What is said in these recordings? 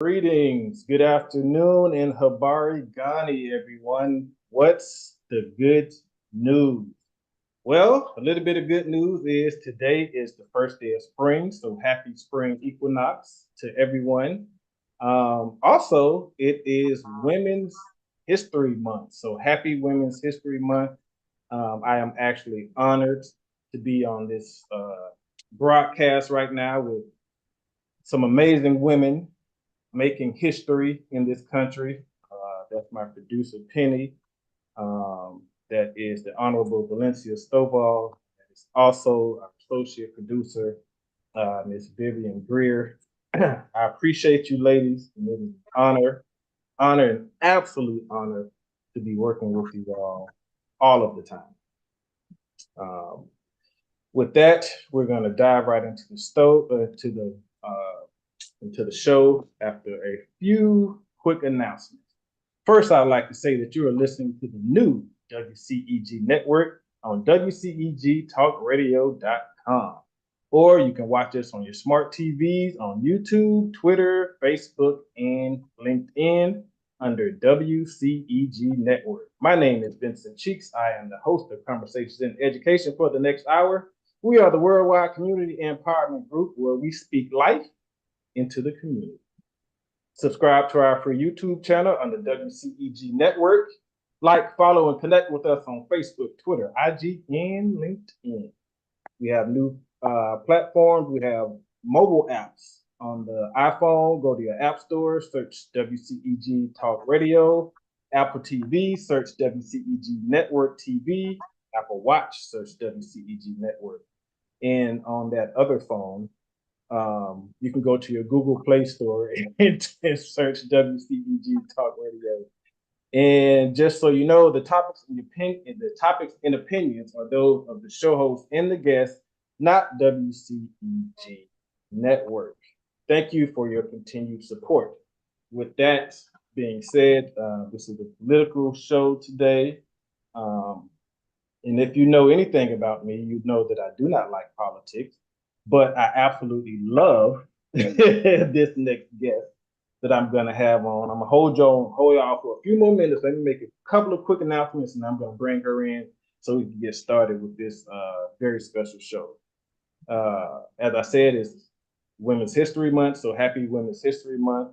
Greetings, good afternoon in Habari, Ghani, everyone. What's the good news? Well, a little bit of good news is today is the first day of spring, so happy spring equinox to everyone. Also, it is Women's History Month, so happy Women's History Month. I am actually honored to be on this broadcast right now with some amazing women making history in this country. That's my producer, Penny. That is the Honorable Valencia Stovall. That is also our associate producer, Ms. Vivian Greer. I appreciate you, ladies. And it is an honor, and absolute honor to be working with you all of the time. With that, we're going to dive right into the show after a few quick announcements. First, I'd like to say that you are listening to the new WCEG Network on WCEGTalkRadio.com. Or you can watch us on your smart TVs on YouTube, Twitter, Facebook, and LinkedIn under WCEG Network. My name is Vincent Cheeks. I am the host of Conversations in Education for the next hour. We are the worldwide community empowerment group where we speak life into the community. Subscribe to our free YouTube channel on the WCEG Network. Like, follow, and connect with us on Facebook, Twitter, IG, and LinkedIn. We have new platforms. We have mobile apps on the iPhone. Go to your app store, search WCEG Talk Radio. Apple TV, search WCEG Network TV. Apple Watch, search WCEG Network. And on that other phone, you can go to your Google Play Store and search WCEG Talk Radio. And just so you know, the topics and opinions are those of the show host and the guests, not WCEG Network. Thank you for your continued support. With that being said, this is a political show today. And if you know anything about me, you know that I do not like politics, but I absolutely love this next guest that I'm going to have on. I'm going to hold y'all for a few more minutes. Let me make a couple of quick announcements, and I'm going to bring her in so we can get started with this very special show. As I said, it's Women's History Month, so happy Women's History Month.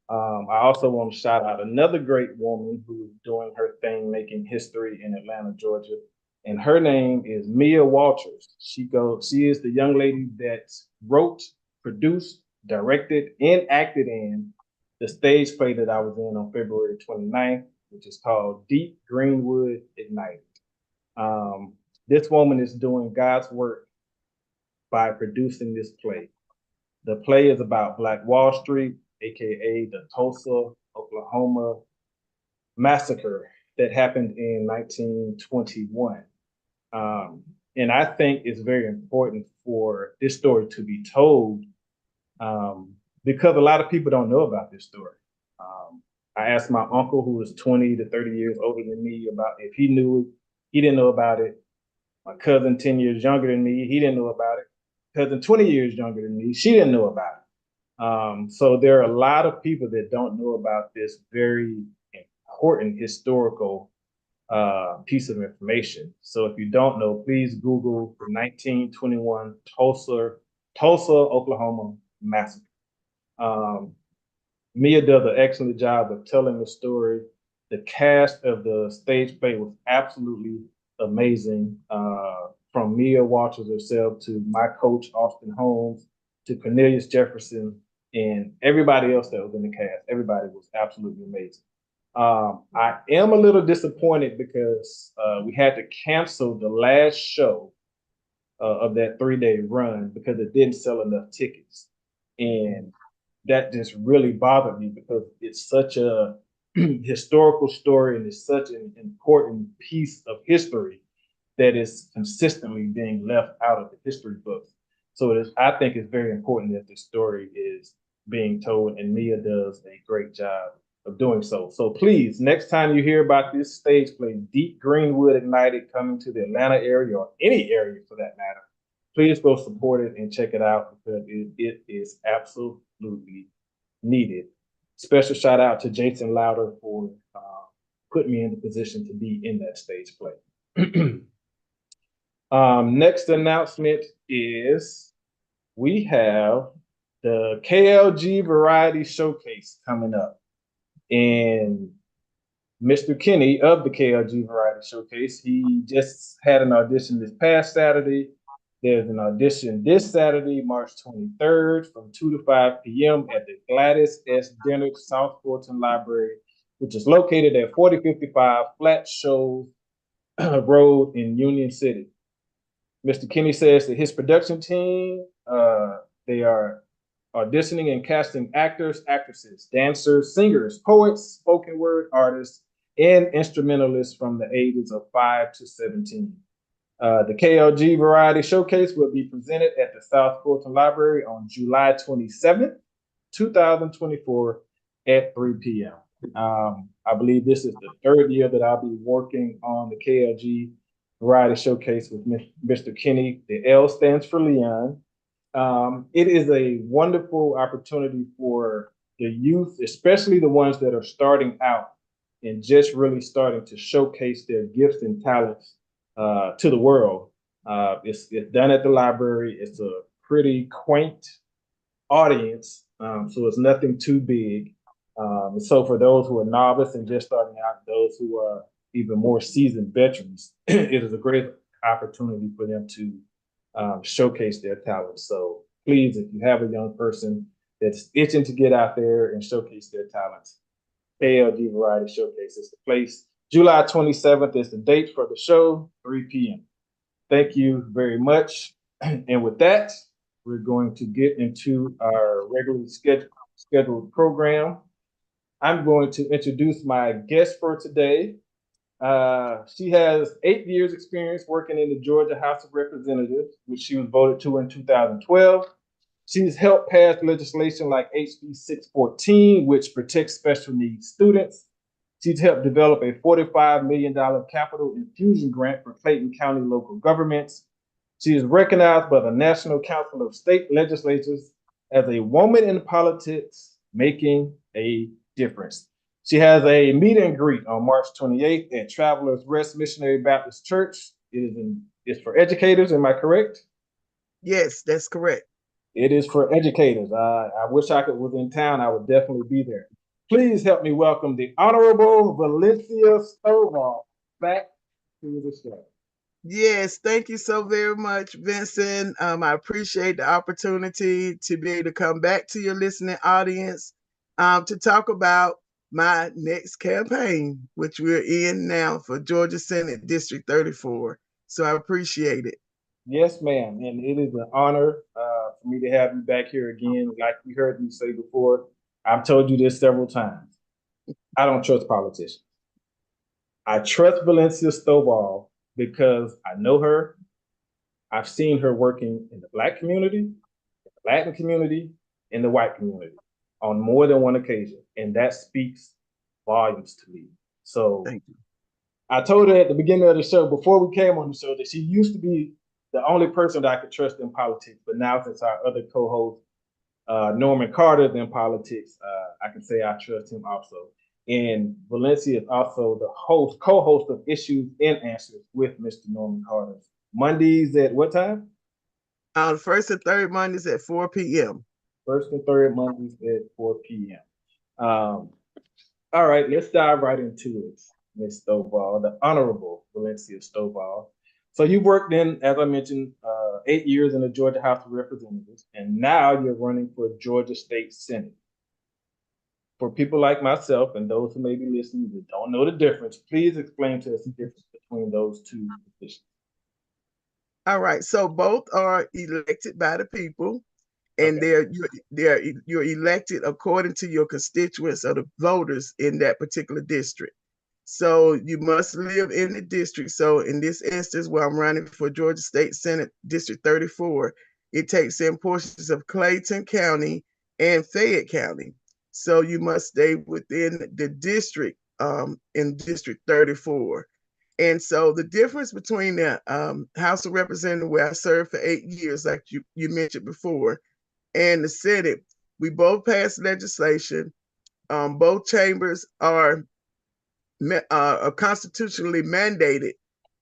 I also want to shout out another great woman who is doing her thing, making history in Atlanta, Georgia. And her name is Mia Walters. She is the young lady that wrote, produced, directed, and acted in the stage play that I was in on February 29th, which is called Deep Greenwood Ignited. This woman is doing God's work by producing this play. The play is about Black Wall Street, aka the Tulsa, Oklahoma massacre that happened in 1921. And I think it's very important for this story to be told because a lot of people don't know about this story. I asked my uncle, who was 20 to 30 years older than me, about if he knew it. He didn't know about it. My cousin, 10 years younger than me, he didn't know about it. Cousin, 20 years younger than me, she didn't know about it. So there are a lot of people that don't know about this very important historical piece of information. So if you don't know, please Google the 1921 Tulsa, Oklahoma massacre. Mia does an excellent job of telling the story. The cast of the stage play was absolutely amazing. From Mia Walters herself to my coach, Austin Holmes, to Cornelius Jefferson, and everybody else that was in the cast. Everybody was absolutely amazing. I am a little disappointed because we had to cancel the last show of that 3-day run because it didn't sell enough tickets. And that just really bothered me because it's such a historical story and it's such an important piece of history that is consistently being left out of the history books. So I think it's very important that the story is being told, and Mia does a great job of doing so. So please, next time you hear about this stage play, Deep Greenwood Ignited, coming to the Atlanta area or any area for that matter, please go support it and check it out because it is absolutely needed special shout out to Jason Louder for putting me in the position to be in that stage play. Next announcement is we have the KLG Variety Showcase coming up. And Mr. Kenny of the KLG Variety Showcase, he just had an audition this past Saturday. There's an audition this Saturday, March 23rd from 2 to 5 p.m. at the Gladys S. Dennard South Fulton Library, which is located at 4055 Flat Shoals Road in Union City. Mr. Kenny says that his production team, they are auditioning and casting actors, actresses, dancers, singers, poets, spoken word artists, and instrumentalists from the ages of 5 to 17. The KLG Variety Showcase will be presented at the South Fulton Library on July 27th, 2024 at 3 p.m. I believe this is the third year that I'll be working on the KLG Variety Showcase with Mr. Kenny. The L stands for Leon. It is a wonderful opportunity for the youth, especially the ones that are starting out and just really starting to showcase their gifts and talents to the world. It's done at the library. It's a pretty quaint audience, so it's nothing too big. So for those who are novice and just starting out, those who are even more seasoned veterans, it is a great opportunity for them to showcase their talents. So please, if you have a young person that's itching to get out there and showcase their talents, KLG Variety Showcase is the place. July 27th is the date for the show, 3 p.m. Thank you very much. And with that, we're going to get into our regularly scheduled program. I'm going to introduce my guest for today. She has 8 years experience working in the Georgia House of Representatives, which she was voted to in 2012. She's helped pass legislation like HB 614, which protects special needs students. She's helped develop a $45 million capital infusion grant for Clayton County local governments. She is recognized by the National Council of State Legislatures as a woman in politics making a difference. She has a meet and greet on March 28th at Travelers Rest Missionary Baptist Church. It's for educators, am I correct? Yes, that's correct. It is for educators. I wish I was in town. I would definitely be there. Please help me welcome the Honorable Valencia Stovall back to the show. Yes, thank you so very much, Vincent. I appreciate the opportunity to be able to come back to your listening audience to talk about my next campaign, which we're in now for Georgia Senate District 34. So I appreciate it. Yes, ma'am. And it is an honor for me to have you back here again. Like you heard me say before, I've told you this several times. I don't trust politicians. I trust Valencia Stovall because I know her. I've seen her working in the Black community, the Latin community, and the white community on more than one occasion. And that speaks volumes to me. So Thank you. I told her at the beginning of the show, before we came on the show, that she used to be the only person that I could trust in politics. But now, since our other co-host, Norman Carter, is in politics, I can say I trust him also. And Valencia is also the co-host of Issues and Answers with Mr. Norman Carter. Mondays at what time? The first and third Mondays at 4 p.m. First and third Mondays at 4 p.m. All right, let's dive right into it, Ms. Stovall, the Honorable Valencia Stovall. So you worked in, as I mentioned, 8 years in the Georgia House of Representatives, and now you're running for Georgia State Senate. For people like myself and those who may be listening that don't know the difference, please explain to us the difference between those two positions. All right, so both are elected by the people, and Okay. you're elected according to your constituents or the voters in that particular district. So you must live in the district. So in this instance, where I'm running for Georgia State Senate District 34, it takes in portions of Clayton County and Fayette County. So you must stay within the district in District 34. And so the difference between the House of Representatives, where I served for 8 years, like you mentioned before, and the Senate, we both passed legislation Both chambers are constitutionally mandated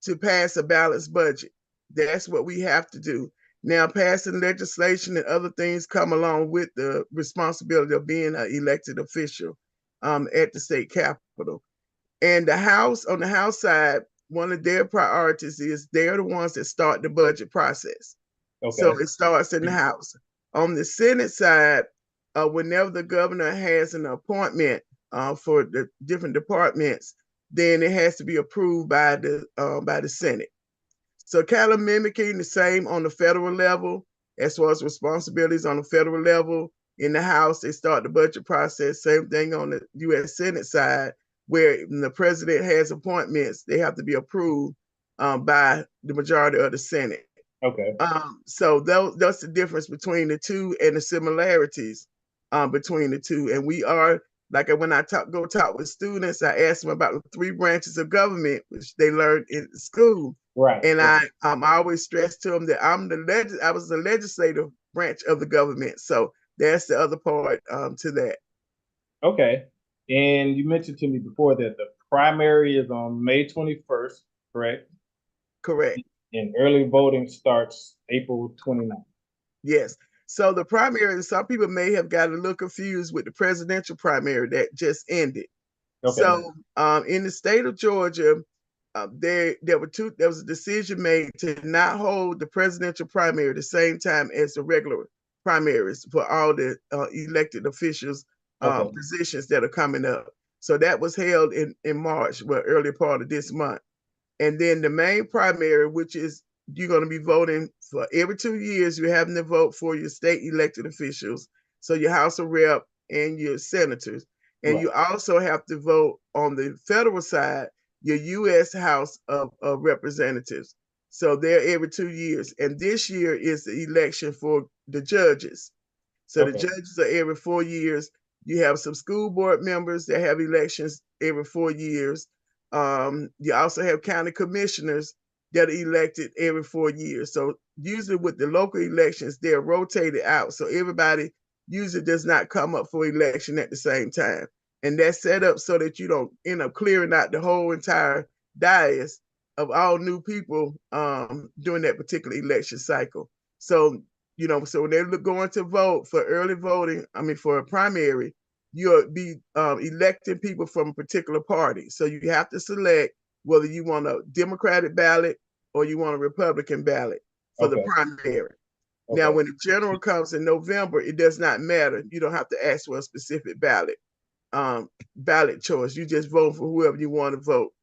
to pass a balanced budget. That's what we have to do. Now, passing legislation and other things come along with the responsibility of being an elected official at the state capitol. And the House, on the House side, one of their priorities is they're the ones that start the budget process. So Okay. it starts in the House. On the Senate side, whenever the governor has an appointment for the different departments, then it has to be approved by the Senate. So kind of mimicking the same on the federal level, as far as responsibilities on the federal level. In the House, they start the budget process. Same thing on the U.S. Senate side, where the president has appointments, they have to be approved by the majority of the Senate. Okay. So that's the difference between the two and the similarities between the two. And we are, like when I go talk with students, I ask them about the three branches of government, which they learned in school. Right. And I always stress to them that I was the legislative branch of the government. So that's the other part to that. Okay. And you mentioned to me before that the primary is on May 21st, correct? Correct. And early voting starts April 29th. Yes. So the primary, some people may have got a little confused with the presidential primary that just ended. Okay. So in the state of Georgia, there was a decision made to not hold the presidential primary the same time as the regular primaries for all the elected officials positions that are coming up. So that was held in March, well, early part of this month. And then the main primary, which is you're going to be voting for every 2 years, you're having to vote for your state elected officials. So your House of Rep and your senators. And you also have to vote on the federal side, your U.S. House of Representatives. So they're every 2 years. And this year is the election for the judges. So the judges are every 4 years. You have some school board members that have elections every 4 years. You also have county commissioners that are elected every 4 years. So usually with the local elections, they're rotated out. So everybody usually does not come up for election at the same time. And that's set up so that you don't end up clearing out the whole entire dais of all new people during that particular election cycle. So, so when they're going to vote for early voting, for a primary, you'll be electing people from a particular party. So you have to select whether you want a Democratic ballot or you want a Republican ballot for the primary. Now, when the general comes in November, it does not matter. You don't have to ask for a specific ballot choice. You just vote for whoever you want to vote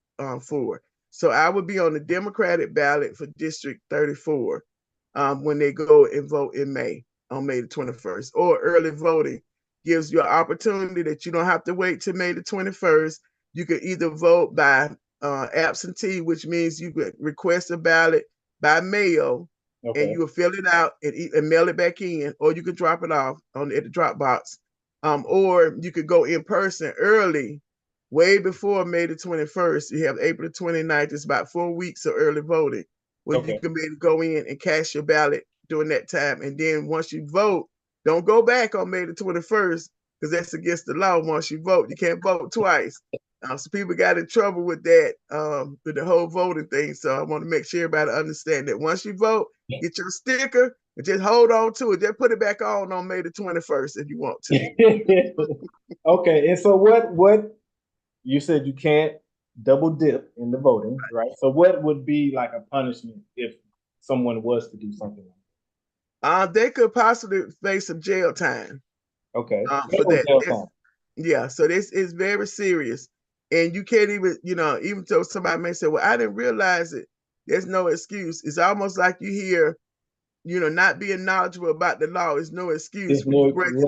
for. So I would be on the Democratic ballot for District 34 when they go and vote in May, on May the 21st. Or early voting gives you an opportunity that you don't have to wait till May the 21st. You can either vote by absentee, which means you could request a ballot by mail, and you will fill it out and mail it back in, or you can drop it off at the drop box. Or you could go in person early, way before May the 21st. You have April the 29th. It's about 4 weeks of early voting, where you can be able to go in and cast your ballot during that time. And then once you vote, don't go back on May the 21st, because that's against the law. Once you vote, you can't vote twice. So people got in trouble with that, with the whole voting thing. So I want to make sure everybody understand that once you vote, get your sticker and just hold on to it. Just put it back on May the 21st if you want to. Okay. And so what you said you can't double dip in the voting, right? So what would be like a punishment if someone was to do something like that? They could possibly face some jail time. Okay. For that. Yeah. So this is very serious. And you can't even, even though somebody may say, well, I didn't realize it. There's no excuse. It's almost like you hear, not being knowledgeable about the law is no excuse for breaking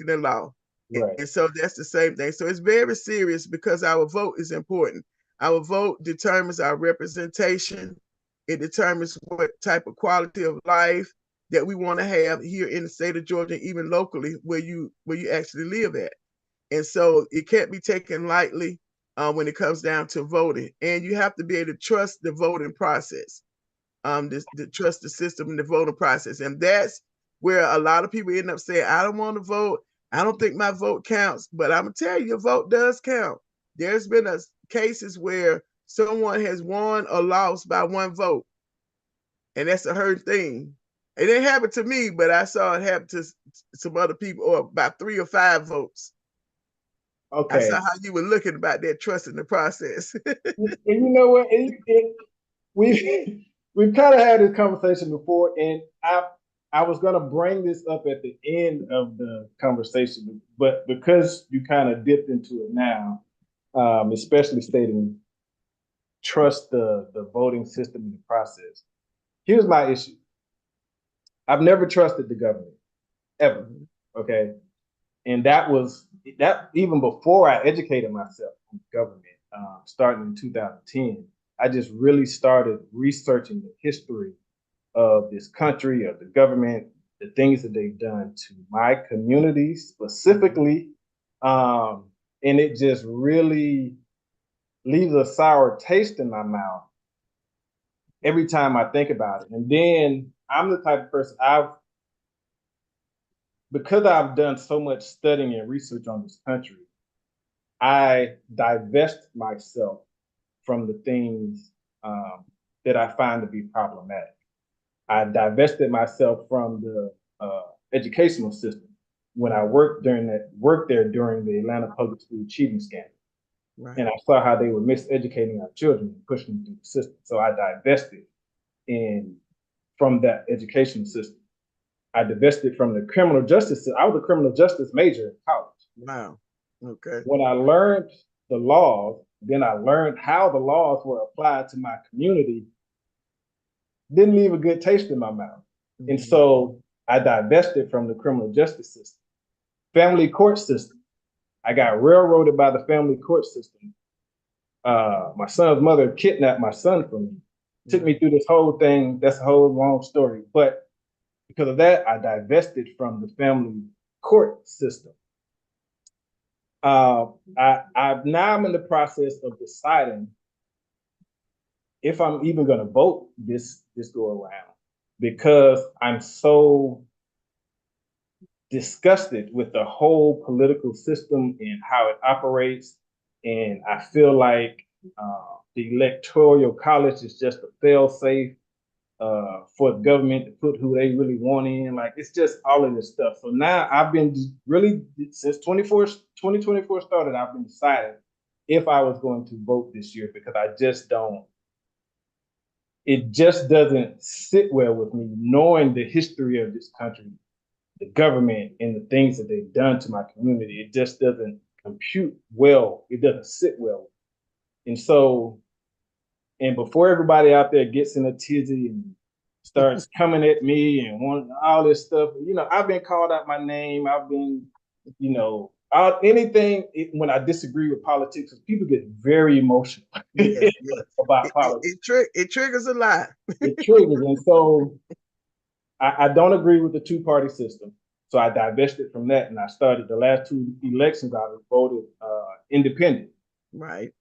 the law. Right. And so that's the same thing. So it's very serious because our vote is important. Our vote determines our representation. It determines what type of quality of life that we want to have here in the state of Georgia, even locally where you actually live at. And so it can't be taken lightly when it comes down to voting. And you have to be able to trust the voting process, to trust the system and the voting process. And that's where a lot of people end up saying, I don't want to vote. I don't think my vote counts, but I'm gonna tell you, your vote does count. There's been cases where someone has won or lost by one vote, and that's a hard thing. It didn't happen to me, but I saw it happen to some other people, or about 3 or 5 votes. I Okay. saw how you were looking about that trust in the process. And you know what? We we've kind of had this conversation before, and I was gonna bring this up at the end of the conversation, but because you kind of dipped into it now, especially stating trust the voting system and the process. Here's my issue. I've never trusted the government ever. Okay. And that even before I educated myself on government, starting in 2010, I just really started researching the history of this country, of the government, the things that they've done to my community specifically. And it just really leaves a sour taste in my mouth every time I think about it. And then I'm the type of person because I've done so much studying and research on this country, I divest myself from the things that I find to be problematic. I divested myself from the educational system when I worked there during the Atlanta Public School cheating scandal. Right. And I saw how they were miseducating our children and pushing them through the system. So I divested from that educational system. I divested from the criminal justice system. I was a criminal justice major in college. Wow. Okay. When I learned the laws, then I learned how the laws were applied to my community. Didn't leave a good taste in my mouth. Mm-hmm. And so I divested from the criminal justice system. Family court system. I got railroaded by the family court system. My son's mother kidnapped my son from me. Mm-hmm. Took me through this whole thing. That's a whole long story. But because of that, I divested from the family court system. I'm in the process of deciding if I'm even going to vote this go around, because I'm so disgusted with the whole political system and how it operates, and I feel like the electoral college is just a fail-safe for the government to put who they really want in. Like, it's just all of this stuff. So now I've been really, since 2024 started, I've been deciding if I was going to vote this year, because it just doesn't sit well with me, knowing the history of this country, the government, and the things that they've done to my community. It just doesn't compute well. It doesn't sit well. And so, and before everybody out there gets in a tizzy and starts coming at me and wanting all this stuff, I've been called out my name. I've been, anything when I disagree with politics, people get very emotional about politics. It triggers a lot. It triggers. And so I don't agree with the two-party system. So I divested from that, and I started the last 2 elections, I voted independent. Right.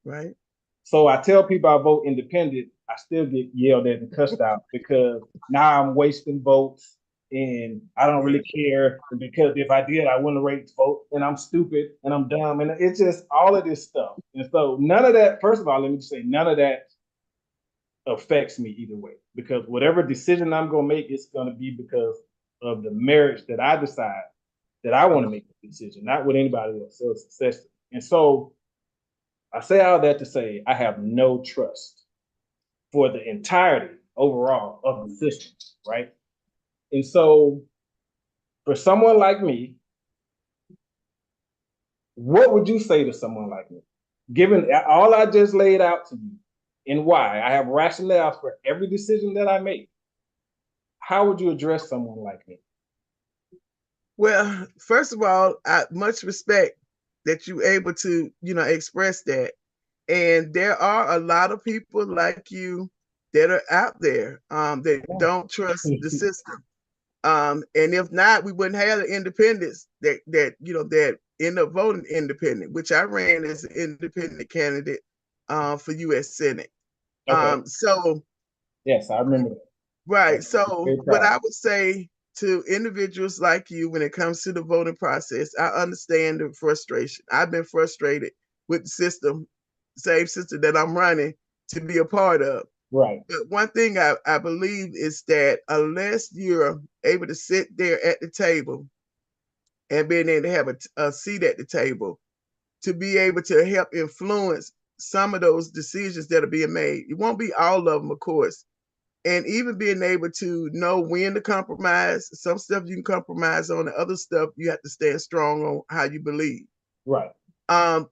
So I tell people I vote independent, I still get yelled at and cussed out because now I'm wasting votes and I don't really care, because if I did, I wouldn't rate vote, and I'm stupid and I'm dumb, and it's just all of this stuff. And so none of that, first of all, let me just say, none of that affects me either way, because whatever decision I'm going to make, it's going to be because of the merits that I decide that I want to make the decision, not what anybody else says. And so I say all that to say I have no trust for the entirety overall of the system, right? And so for someone like me, what would you say to someone like me? Given all I just laid out to you and why, I have rationales for every decision that I make, how would you address someone like me? Well, first of all, I much respect that you're able to, express that. And there are a lot of people like you that are out there that don't trust the system. And if not, we wouldn't have the independents that end up voting independent, which I ran as an independent candidate for U.S. Senate. Okay. So yes, I remember that. Right. So what I would say to individuals like you when it comes to the voting process, I understand the frustration. I've been frustrated with the system, same system that I'm running to be a part of. Right. But one thing I believe is that unless you're able to sit there at the table and being able to have a seat at the table to be able to help influence some of those decisions that are being made, it won't be all of them, of course. And even being able to know when to compromise, some stuff you can compromise on, the other stuff you have to stand strong on how you believe. Right. And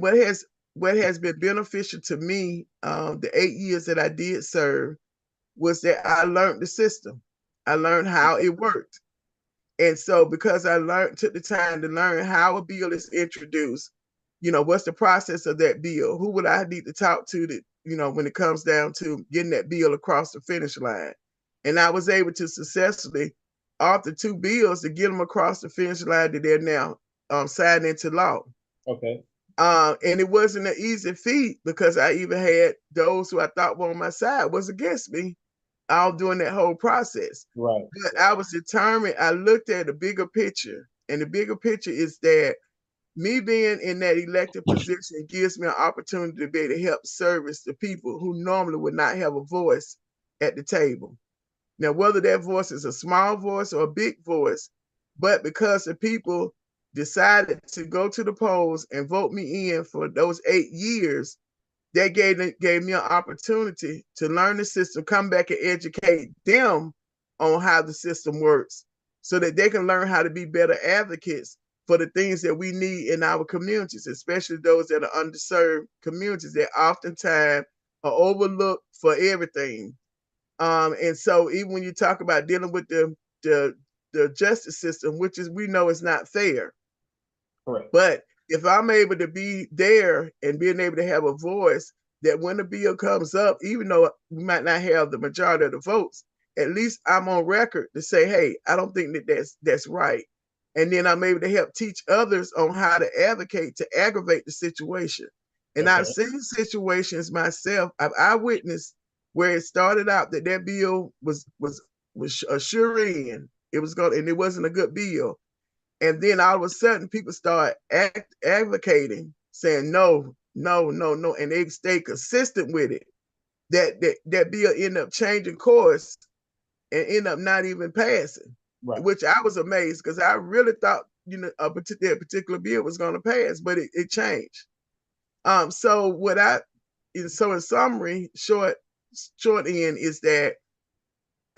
what has been beneficial to me, the 8 years that I did serve, was that I learned the system. I learned how it worked. And so because took the time to learn how a bill is introduced, what's the process of that bill? Who would I need to talk to when it comes down to getting that bill across the finish line? And I was able to successfully author 2 bills to get them across the finish line that they're now signed into law. Okay. And it wasn't an easy feat because I even had those who I thought were on my side was against me all during that whole process. Right. But I was determined. I looked at the bigger picture, and the bigger picture is that me being in that elected position gives me an opportunity to be able to help service the people who normally would not have a voice at the table. Now, whether that voice is a small voice or a big voice, but because the people decided to go to the polls and vote me in for those 8 years, that gave me an opportunity to learn the system, come back and educate them on how the system works so that they can learn how to be better advocates for the things that we need in our communities, especially those that are underserved communities that oftentimes are overlooked for everything. And so even when you talk about dealing with the justice system, which is we know is not fair. Correct. But if I'm able to be there and being able to have a voice that when the bill comes up, even though we might not have the majority of the votes, at least I'm on record to say, hey, I don't think that's right. And then I'm able to help teach others on how to advocate to aggravate the situation. And Okay. I've seen situations myself. I've witnessed where it started out that bill was a sure in. It was going, and it wasn't a good bill. And then all of a sudden, people start advocating, saying no, no, no, no, and they stay consistent with it. That bill end up changing course and end up not even passing, Right. which I was amazed because I really thought that particular bill was going to pass, but it changed. So in summary, short end is that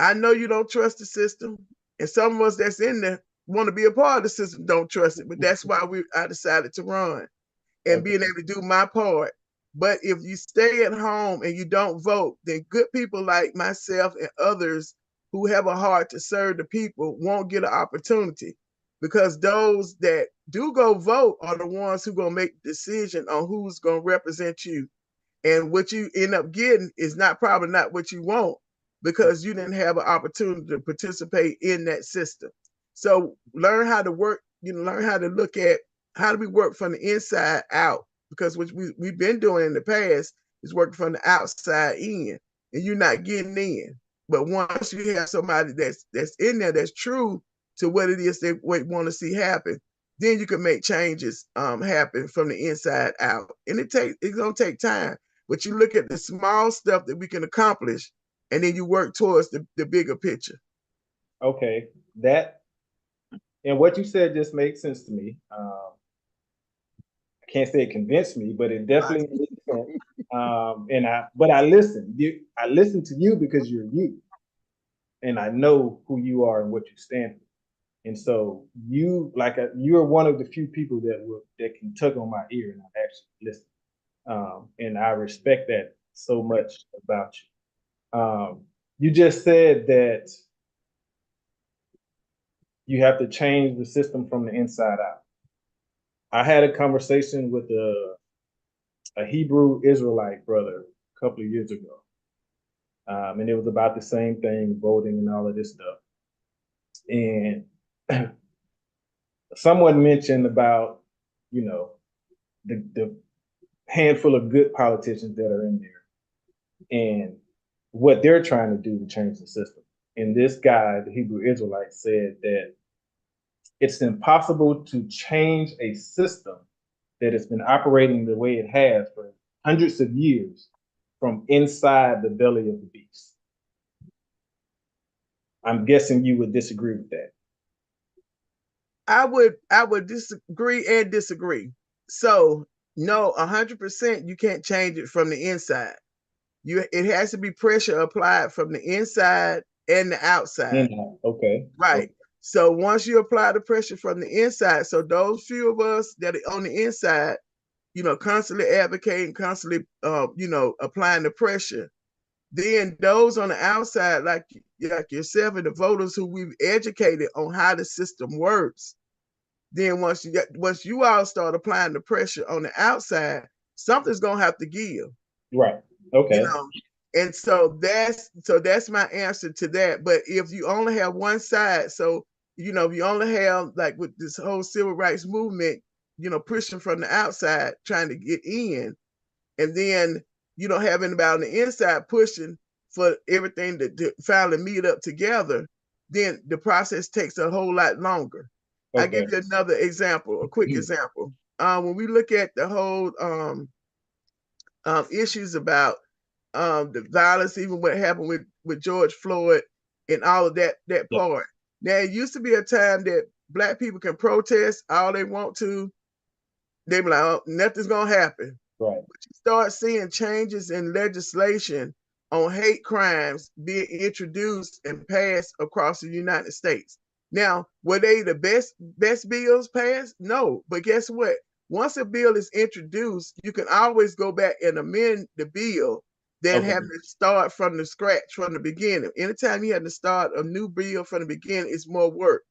I know you don't trust the system, and some of us that's in there want to be a part of the system don't trust it. But that's why I decided to run and being able to do my part. But if you stay at home and you don't vote, then good people like myself and others who have a heart to serve the people won't get an opportunity because those that do go vote are the ones who going to make the decision on who's going to represent you. And what you end up getting is probably not what you want because you didn't have an opportunity to participate in that system. So learn how to work, learn how to look at how do we work from the inside out, because what we've been doing in the past is working from the outside in, and you're not getting in. But once you have somebody that's in there that's true to what it is they want to see happen, then you can make changes happen from the inside out. And it's gonna take time. But you look at the small stuff that we can accomplish, and then you work towards the bigger picture. Okay. And what you said just makes sense to me. I can't say it convinced me, but it definitely makes sense. But I listen. I listen to you because you're you, and I know who you are and what you stand for. And so you are one of the few people that can tug on my ear and I actually listen. And I respect that so much about you. You just said that you have to change the system from the inside out. I had a conversation with a Hebrew Israelite brother a couple of years ago. And it was about the same thing, voting and all of this stuff. And someone mentioned about, the handful of good politicians that are in there and what they're trying to do to change the system. And this guy, the Hebrew Israelite, said that it's impossible to change a system that has been operating the way it has for hundreds of years from inside the belly of the beast. I'm guessing you would disagree with that. I would disagree and disagree. So no, 100% you can't change it from the inside. It has to be pressure applied from the inside and the outside. Okay. Right. So once you apply the pressure from the inside, so those few of us that are on the inside, constantly advocating, constantly, applying the pressure, then those on the outside, like yourself and the voters who we've educated on how the system works, then once you all start applying the pressure on the outside, something's gonna have to give. Right. Okay. And so that's my answer to that. But if you only have one side, so if you only have, like with this whole civil rights movement, pushing from the outside trying to get in, and then you don't have anybody on the inside pushing for everything to finally meet up together, then the process takes a whole lot longer. Okay. I give you another example, a quick example. When we look at the whole issues about the violence, even what happened with George Floyd and all of that part. Now, it used to be a time that Black people can protest all they want to. They be like, oh, nothing's gonna happen. Right. But you start seeing changes in legislation on hate crimes being introduced and passed across the United States. Now, were they the best bills passed? No, but guess what? Once a bill is introduced, you can always go back and amend the bill than have to start from the scratch from the beginning. Anytime you have to start a new bill from the beginning, it's more work.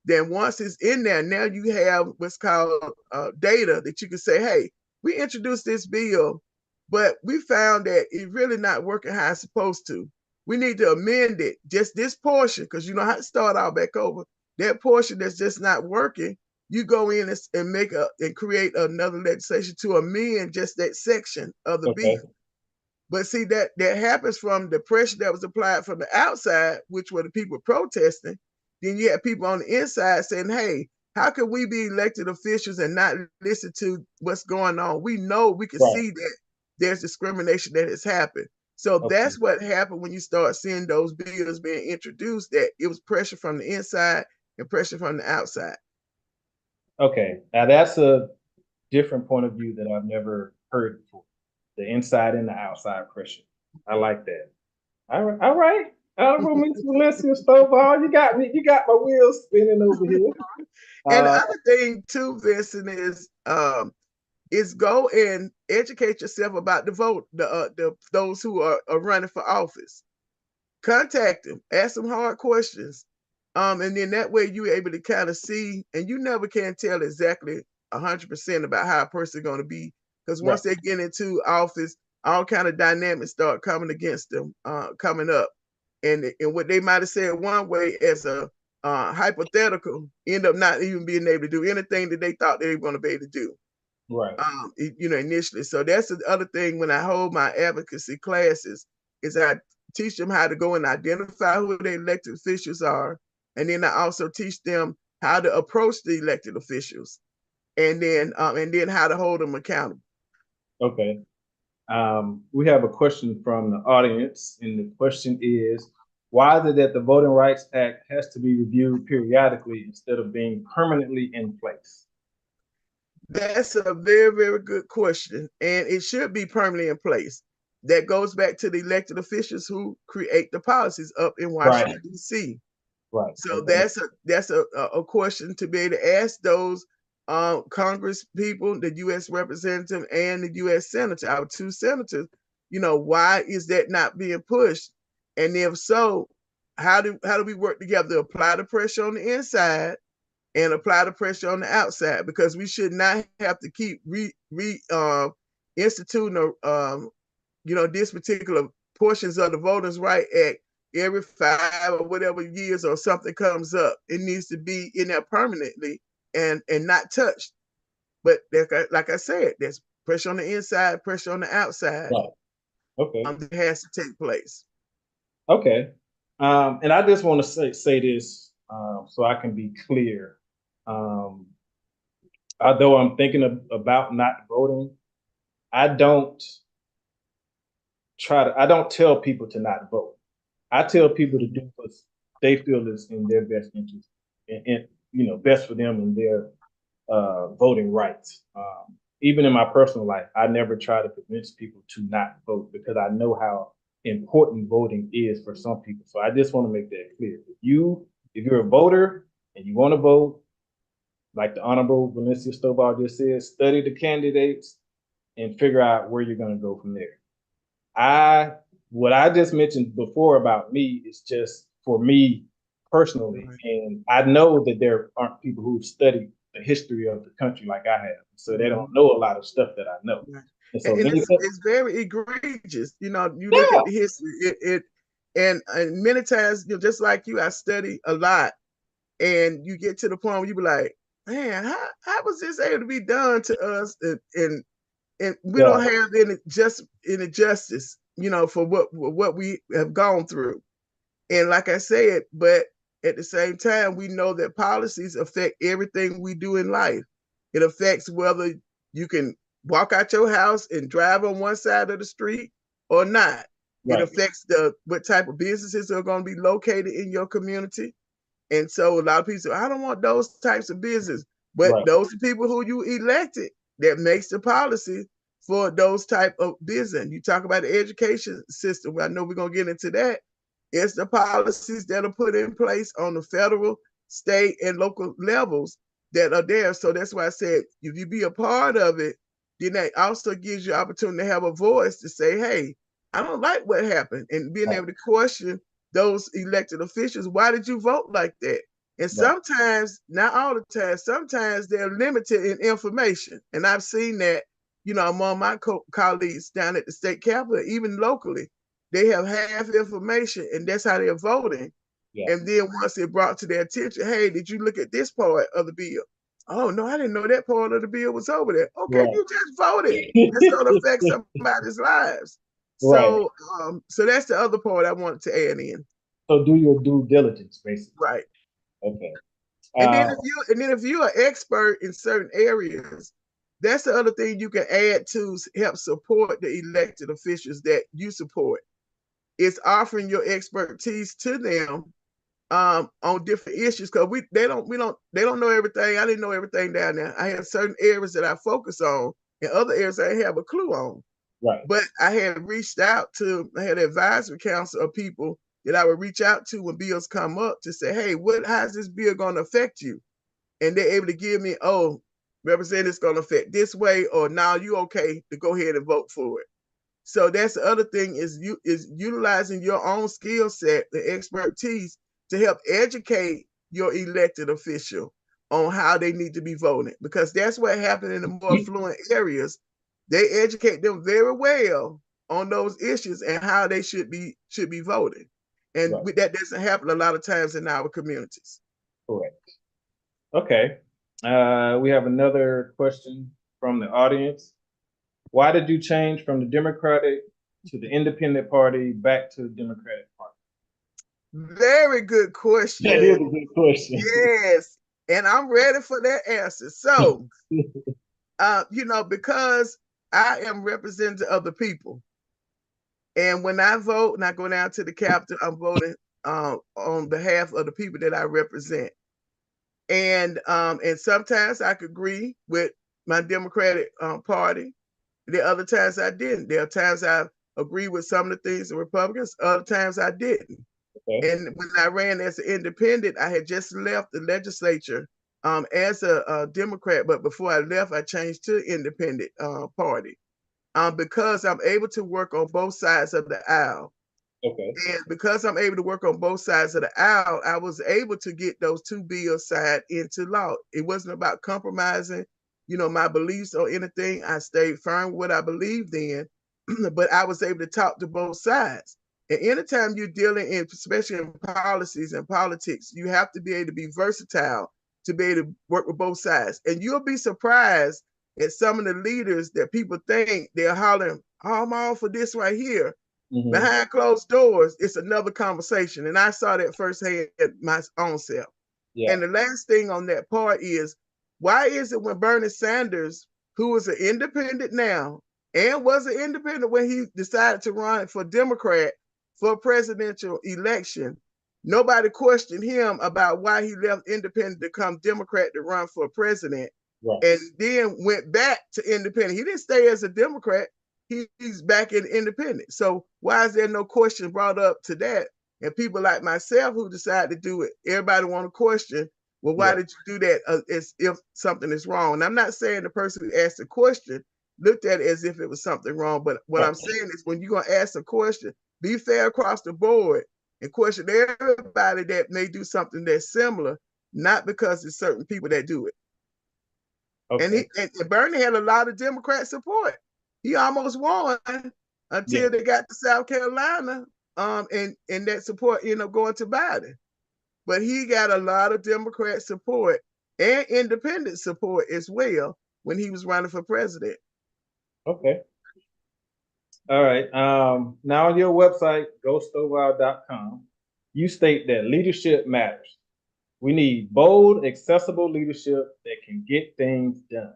Then once it's in there, now you have what's called data that you can say, hey, we introduced this bill, but we found that it's really not working how it's supposed to. We need to amend it, just this portion, because you know how to start all back over. That portion that's just not working, you go in and create another legislation to amend just that section of the bill. But see, that happens from the pressure that was applied from the outside, which were the people protesting. Then you have people on the inside saying, hey, how can we be elected officials and not listen to what's going on? We know, we can see that there's discrimination that has happened. So that's what happened when you start seeing those bills being introduced, that it was pressure from the inside and pressure from the outside. Okay, now that's a different point of view that I've never heard before. The inside and the outside pressure. I like that. All right. Honorable Valencia Stovall, you got me. You got my wheels spinning over here. And the other thing too, Vincent, is go and educate yourself about the vote, those who are running for office. Contact them, ask them hard questions, and then that way you're able to kind of see, and you never can tell exactly 100% about how a person is going to be, because once they get into office, all kind of dynamics start coming against them, coming up, and what they might have said one way as a hypothetical end up not even being able to do anything that they thought they were going to be able to do. Right. Initially. So that's the other thing when I hold my advocacy classes, is I teach them how to go and identify who the elected officials are. And then I also teach them how to approach the elected officials, and then how to hold them accountable. Okay. We have a question from the audience, and the question is, why is it that the Voting Rights Act has to be reviewed periodically instead of being permanently in place? That's a very, very good question, and it should be permanently in place. That goes back to the elected officials who create the policies up in Washington, D.C. Right. So that's a question to be able to ask those Congress people, the U.S. representative and the U.S. senator, our two senators. Why is that not being pushed? And if so, how do we work together? Apply the pressure on the inside and apply the pressure on the outside, because we should not have to keep instituting this particular portions of the Voters' Right Act every 5 or whatever years or something comes up. It needs to be in there permanently and not touched. But like I said, there's pressure on the inside, pressure on the outside. Right. Okay. That has to take place. Okay. And I just want to say this so I can be clear. Although I'm thinking about not voting, I don't I don't tell people to not vote. I tell people to do what they feel is in their best interest and best for them and their voting rights. Even in my personal life, I never try to convince people to not vote because I know how important voting is for some people. So I just want to make that clear. If you're a voter and you want to vote, like the Honorable Valencia Stovall just said, study the candidates and figure out where you're going to go from there. What I just mentioned before about me is just for me personally, and I know that there aren't people who've studied the history of the country like I have, so they don't know a lot of stuff that I know. And so, it's very egregious. You look yeah, at the history, and many times, just like you, I study a lot, and you get to the point where you be like, man, how was this able to be done to us? And we don't have any justice, for what we have gone through. And like I said, but at the same time, we know that policies affect everything we do in life. It affects whether you can walk out your house and drive on one side of the street or not. It affects what type of businesses are going to be located in your community. And so a lot of people say, I don't want those types of business. But those are people who you elected that makes the policy for those type of business. You talk about the education system. I know we're going to get into that. It's the policies that are put in place on the federal, state, and local levels that are there. So that's why I said, if you be a part of it, then that also gives you opportunity to have a voice to say, hey, I don't like what happened, and being able to question those elected officials. Why did you vote like that? And sometimes, not all the time, sometimes they're limited in information. And I've seen that, among my colleagues down at the state capitol, even locally, they have half information, and that's how they're voting. Yeah. And then once it brought to their attention, hey, did you look at this part of the bill? Oh, no, I didn't know that part of the bill was over there. Okay, you just voted. It's going to affect somebody's lives. So, so that's the other part I wanted to add in. So do your due diligence, basically. Right. Okay. And then if you're an expert in certain areas, that's the other thing you can add to help support the elected officials that you support. It's offering your expertise to them on different issues, because they don't know everything. I didn't know everything down there. I have certain areas that I focus on, and other areas I have a clue on. Right. But I had reached out to, I had an advisory council of people that I would reach out to when bills come up to say, hey, how's this bill going to affect you? And they're able to give me, Representative, it's going to affect this way, or now you okay to go ahead and vote for it. So that's the other thing, is utilizing your own skill set, the expertise, to help educate your elected official on how they need to be voting, because that's what happened in the more affluent areas. They educate them very well on those issues and how they should be voting, and that doesn't happen a lot of times in our communities. Correct. Okay, we have another question from the audience. Why did you change from the Democratic to the Independent Party back to the Democratic Party? Very good question. That is a good question. Yes, and I'm ready for that answer. So, because I am representative of the people, and when I vote and I go down to the Capitol, I'm voting on behalf of the people that I represent. And sometimes I could agree with my Democratic Party. The other times I didn't. There are times I agree with some of the things the Republicans, other times I didn't. Okay. And when I ran as an independent, I had just left the legislature as a Democrat, but before I left, I changed to independent party because I'm able to work on both sides of the aisle. Okay. And because I'm able to work on both sides of the aisle, I was able to get those two bills signed into law. It wasn't about compromising, my beliefs or anything. I stayed firm with what I believed in, but I was able to talk to both sides. And anytime you're dealing in, especially in policies and politics, you have to be able to be versatile to be able to work with both sides. And you'll be surprised at some of the leaders that people think they're hollering, oh, I'm all for this right here. Behind closed doors, it's another conversation. And I saw that firsthand my own self. Yeah. And the last thing on that part is, why is it when Bernie Sanders, who is an independent now and was an independent when he decided to run for Democrat for a presidential election, nobody questioned him about why he left independent to come Democrat to run for president, Right. and then went back to independent? He didn't stay as a Democrat. He's back in independent. So why is there no question brought up to that? And people like myself who decide to do it, everybody want to question, well, why did you do that as if something is wrong? And I'm not saying the person who asked the question looked at it as if it was something wrong, but what I'm saying is when you're going to ask a question, be fair across the board and question everybody that may do something that's similar, not because it's certain people that do it. Okay. And Bernie had a lot of Democrat support. He almost won until they got to South Carolina, and that support ended up going to Biden. But he got a lot of Democrat support and independent support as well when he was running for president. Okay. All right. Now on your website, ghostovall.com, you state that leadership matters. We need bold, accessible leadership that can get things done.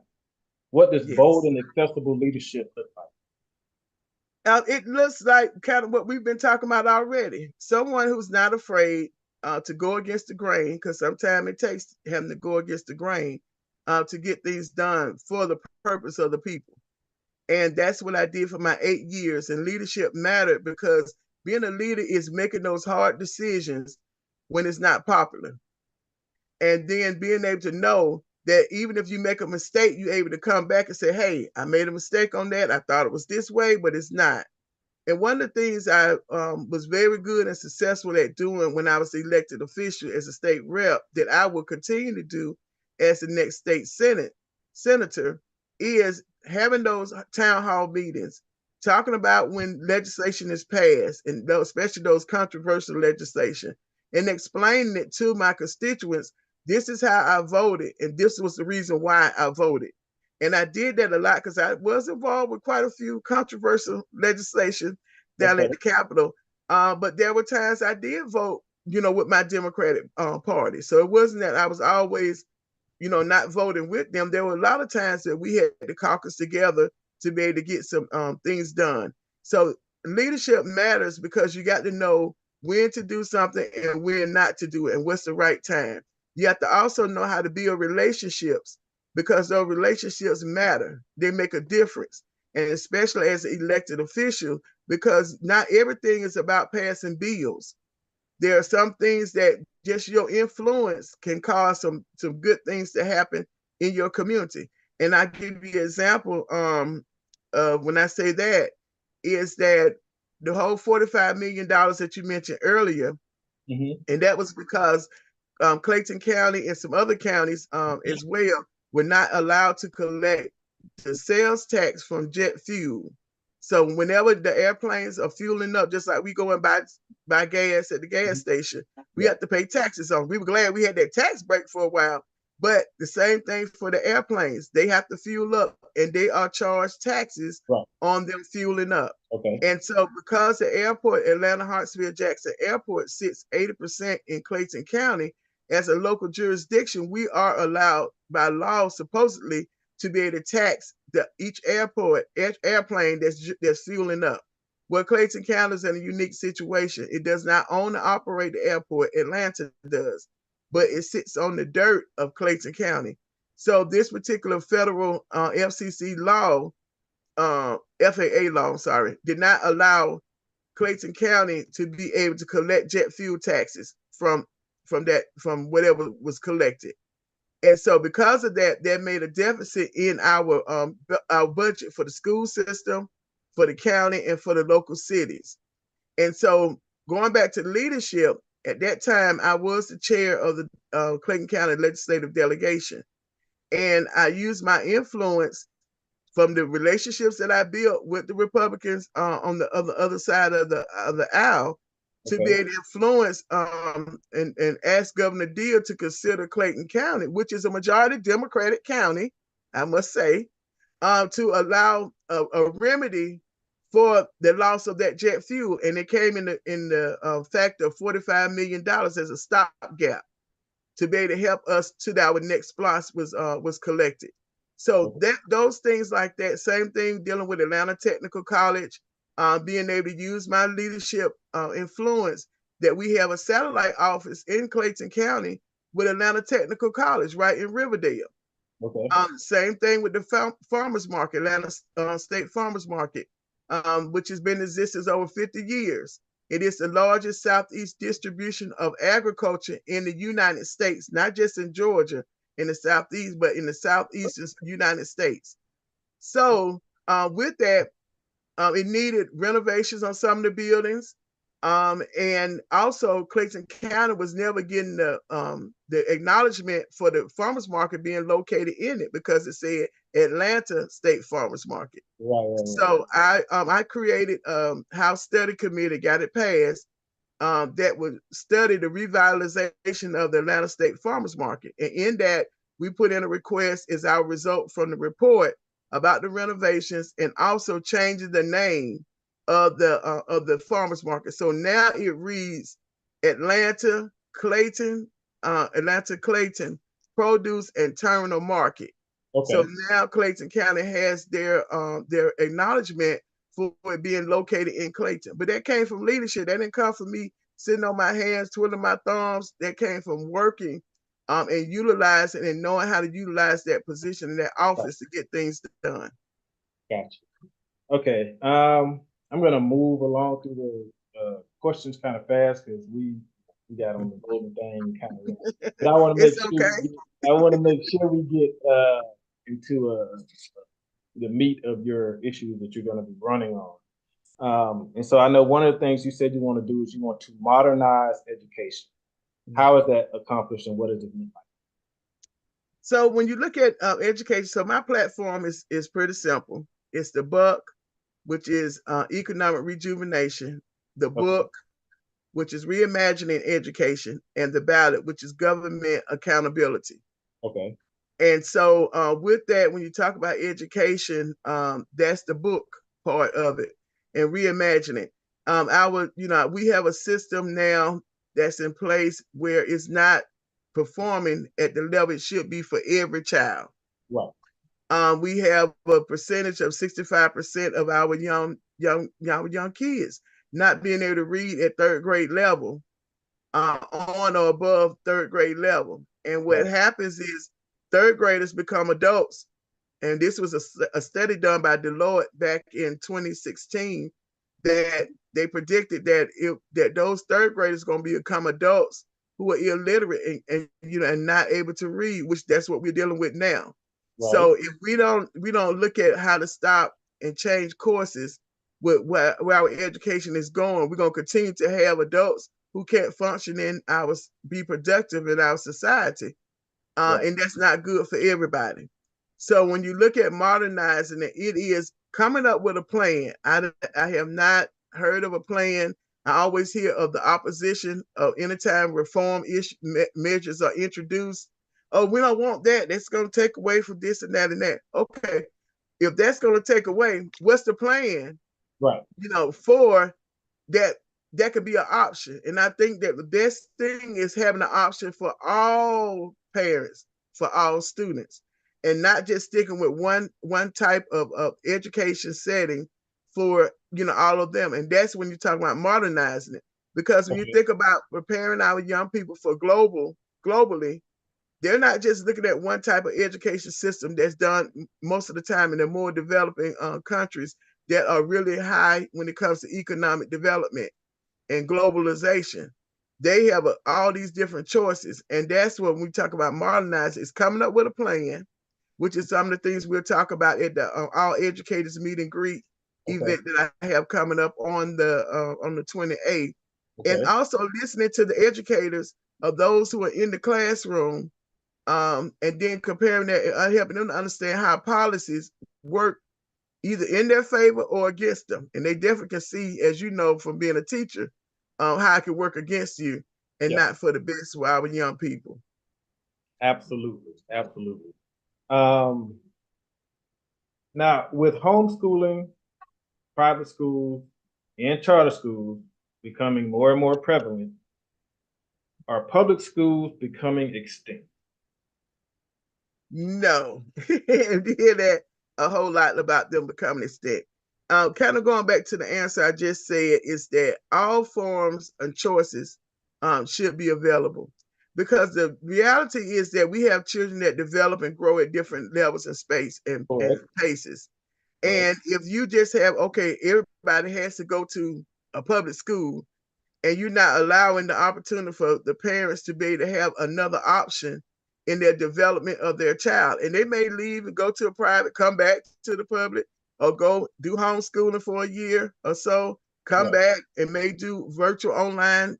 What does bold and accessible leadership look like? It looks like kind of what we've been talking about already. Someone who's not afraid to go against the grain, because sometimes it takes him to go against the grain to get things done for the purpose of the people. And that's what I did for my 8 years. And leadership mattered because being a leader is making those hard decisions when it's not popular. And then being able to know that even if you make a mistake, you're able to come back and say, hey, I made a mistake on that. I thought it was this way, but it's not. And one of the things I was very good and successful at doing when I was elected official as a state rep that I will continue to do as the next state senator is having those town hall meetings, talking about when legislation is passed, and especially those controversial legislation, and explaining it to my constituents. This is how I voted, and this was the reason why I voted. And I did that a lot because I was involved with quite a few controversial legislation down at the Capitol. But there were times I did vote, with my Democratic Party. So it wasn't that I was always, not voting with them. There were a lot of times that we had to caucus together to be able to get some things done. So leadership matters because you got to know when to do something and when not to do it and what's the right time. You have to also know how to build relationships because those relationships matter. They make a difference. And especially as an elected official, because not everything is about passing bills. There are some things that just your influence can cause some good things to happen in your community. And I give you an example when I say that is that the whole $45 million that you mentioned earlier, and that was because Clayton County and some other counties as well were not allowed to collect the sales tax from jet fuel. So whenever the airplanes are fueling up, just like we go and buy gas at the gas station, we have to pay taxes on. We were glad we had that tax break for a while, but the same thing for the airplanes. They have to fuel up and they are charged taxes on them fueling up. Okay. And so because the airport, Atlanta Hartsfield Jackson Airport, sits 80% in Clayton County, as a local jurisdiction, we are allowed by law supposedly to be able to tax each airplane that's fueling up. Well, Clayton County is in a unique situation. It does not own and operate the airport. Atlanta does, but it sits on the dirt of Clayton County. So this particular federal FCC law, FAA law, did not allow Clayton County to be able to collect jet fuel taxes from whatever was collected. And so because of that, that made a deficit in our budget for the school system, for the county, and for the local cities. And so going back to leadership, at that time, I was the chair of the Clayton County Legislative Delegation. And I used my influence from the relationships that I built with the Republicans on the other side of the aisle to be able to influence and ask Governor Deal to consider Clayton County, which is a majority Democratic county, I must say, to allow a remedy for the loss of that jet fuel, and it came in the factor of $45 million as a stopgap to be able to help us to our next SPLOST was collected. So those things like that, same thing dealing with Atlanta Technical College, being able to use my leadership influence that we have a satellite office in Clayton County with Atlanta Technical College right in Riverdale. Okay. Same thing with the farmers market, Atlanta State Farmers Market, which has been in existence over 50 years. It is the largest Southeast distribution of agriculture in the United States, not just in Georgia, in the Southeast, but in the Southeastern United States. So with that, it needed renovations on some of the buildings. And also Clayton County was never getting the acknowledgement for the farmers market being located in it because it said Atlanta State Farmers Market. Right. So I created House Study Committee, got it passed, that would study the revitalization of the Atlanta State Farmers Market. And in that, we put in a request as our result from the report about the renovations and also changing the name of the farmers market. So now it reads Atlanta Clayton Produce and Terminal Market. Okay. So now Clayton County has their acknowledgement for it being located in Clayton. But that came from leadership. That didn't come from me sitting on my hands, twiddling my thumbs. That came from working and utilizing and knowing how to utilize that position in that office to get things done. Gotcha. Okay. I'm gonna move along through the questions kind of fast because we got on the golden thing kind of. But I want to make sure we get into the meat of your issues that you're going to be running on. And so I know one of the things you said you want to do is you want to modernize education. How is that accomplished and what does it mean? So when you look at education, so my platform is pretty simple. It's the BUCK, which is economic rejuvenation, the book, which is reimagining education, and the ballot, which is government accountability. Okay. And so with that, when you talk about education, that's the book part of it, and reimagining. We have a system now that's in place where it's not performing at the level it should be for every child. Right. We have a percentage of 65% of our young kids not being able to read at third grade level, on or above third grade level. And what happens is third graders become adults. And this was a study done by Deloitte back in 2016 that they predicted that those third graders are going to become adults who are illiterate and not able to read, which that's what we're dealing with now. Right. So if we don't look at how to stop and change courses with where our education is going, we're going to continue to have adults who can't function be productive in our society. And that's not good for everybody. So when you look at modernizing it, it is coming up with a plan. I have not heard of a plan. I always hear of the opposition of anytime reform measures are introduced. Oh, we don't want that. That's going to take away from this and that and that. Okay, if that's going to take away, what's the plan? Right. For that could be an option. And I think that the best thing is having an option for all parents, for all students, and not just sticking with one type of education setting for all of them. And that's when you talk about modernizing it. Because when you think about preparing our young people for globally, they're not just looking at one type of education system that's done most of the time in the more developing countries that are really high when it comes to economic development and globalization. They have all these different choices. And that's what we talk about modernizing, is coming up with a plan, which is some of the things we'll talk about at the All Educators Meet and Greet event that I have coming up on the 28th. And also listening to the educators of those who are in the classroom, and then comparing that and helping them to understand how policies work either in their favor or against them. And they definitely can see, as you know, from being a teacher, how it can work against you and not for the best for our young people. Absolutely. Now with homeschooling, private schools and charter schools becoming more and more prevalent, are public schools becoming extinct? No. And you hear that a whole lot about them becoming extinct. Kind of going back to the answer I just said is that all forms and choices should be available, because the reality is that we have children that develop and grow at different levels and space and paces. And if you just have, okay, everybody has to go to a public school, and you're not allowing the opportunity for the parents to be able to have another option in their development of their child. And they may leave and go to a private, come back to the public, or go do homeschooling for a year or so, come back and may do virtual online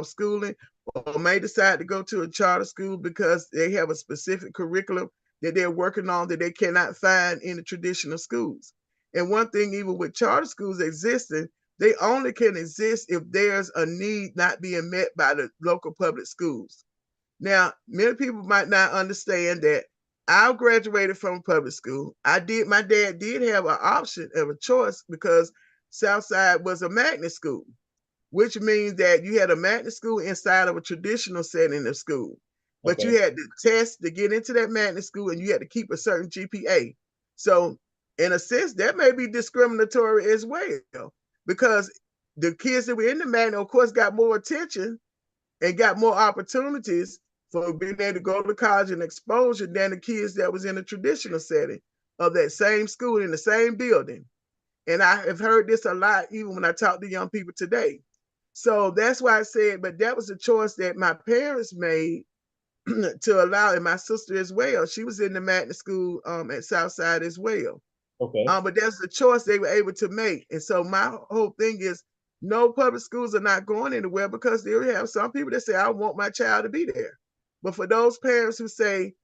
schooling, or may decide to go to a charter school because they have a specific curriculum that they're working on that they cannot find in the traditional schools. And one thing, even with charter schools existing, they only can exist if there's a need not being met by the local public schools. Now, many people might not understand that I graduated from public school. My dad did have an option of a choice, because Southside was a magnet school, which means that you had a magnet school inside of a traditional setting of school. But you had to test to get into that magnet school, and you had to keep a certain GPA. So, in a sense, that may be discriminatory as well, because the kids that were in the magnet, of course, got more attention and got more opportunities for being able to go to college and exposure than the kids that was in a traditional setting of that same school in the same building. And I have heard this a lot, even when I talk to young people today. So that's why I said, but that was a choice that my parents made to allow, and my sister as well. She was in the magnet school at Southside as well. But that's the choice they were able to make. And so my whole thing is, no, public schools are not going anywhere, because they have some people that say, I want my child to be there. But for those parents who say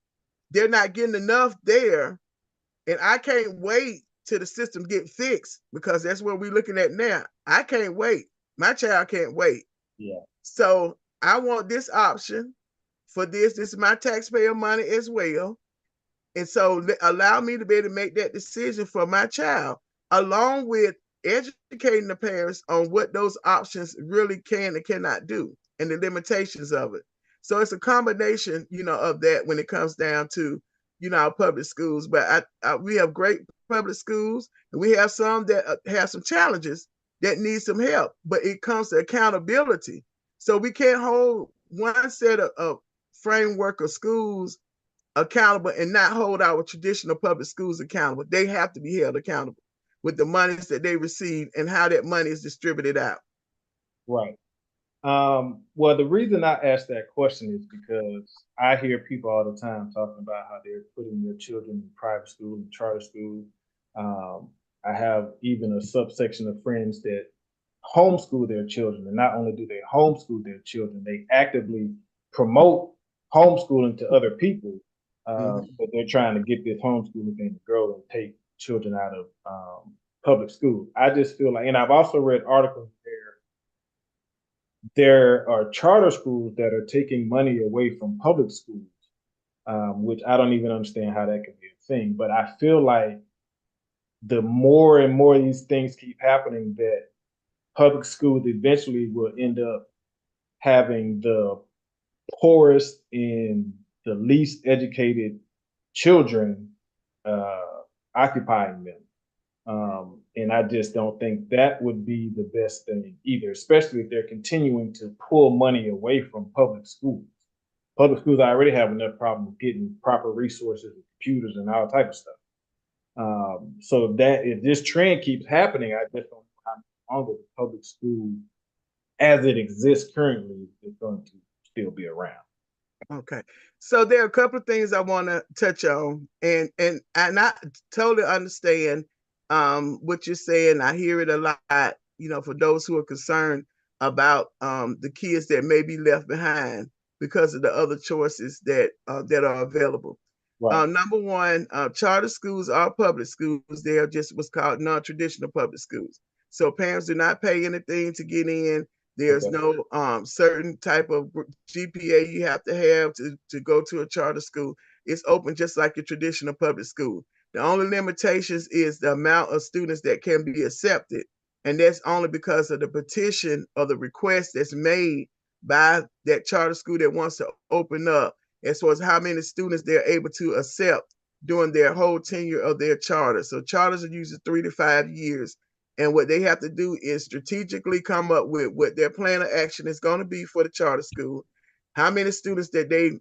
they're not getting enough there, and I can't wait till the system get fixed, because that's what we're looking at now. I can't wait. My child can't wait. Yeah. So I want this option for this. This is my taxpayer money as well. And so allow me to be able to make that decision for my child, along with educating the parents on what those options really can and cannot do, and the limitations of it. So it's a combination, of that when it comes down to, our public schools. But we have great public schools, and we have some that have some challenges that need some help. But it comes to accountability. So we can't hold one set of framework of schools accountable and not hold our traditional public schools accountable. They have to be held accountable with the monies that they receive and how that money is distributed out. Right. Well, the reason I asked that question is because I hear people all the time talking about how they're putting their children in private school and charter school. I have even a subsection of friends that homeschool their children, and not only do they homeschool their children, they actively promote homeschooling to other people. But they're trying to get this homeschooling thing to grow and take children out of public school. I just feel like, and I've also read articles where there are charter schools that are taking money away from public schools, which I don't even understand how that could be a thing. But I feel like the more and more these things keep happening, that public schools eventually will end up having the poorest and the least educated children occupying them. And I just don't think that would be the best thing either, especially if they're continuing to pull money away from public schools. Public schools already have enough problem with getting proper resources, and computers, and all type of stuff. So that if this trend keeps happening, I just don't know how long the public school, as it exists currently, is going to still be around. Okay. So there are a couple of things I want to touch on, and I totally understand what you're saying. I hear it a lot, for those who are concerned about the kids that may be left behind because of the other choices that are available. Right. Number one, charter schools are public schools. They are just what's called non-traditional public schools. So parents do not pay anything to get in. There's no certain type of GPA you have to go to a charter school. It's open just like a traditional public school. The only limitations is the amount of students that can be accepted. And that's only because of the petition or the request that's made by that charter school that wants to open up, as far as how many students they're able to accept during their whole tenure of their charter. So charters are usually 3 to 5 years. And what they have to do is strategically come up with what their plan of action is going to be for the charter school, how many students that they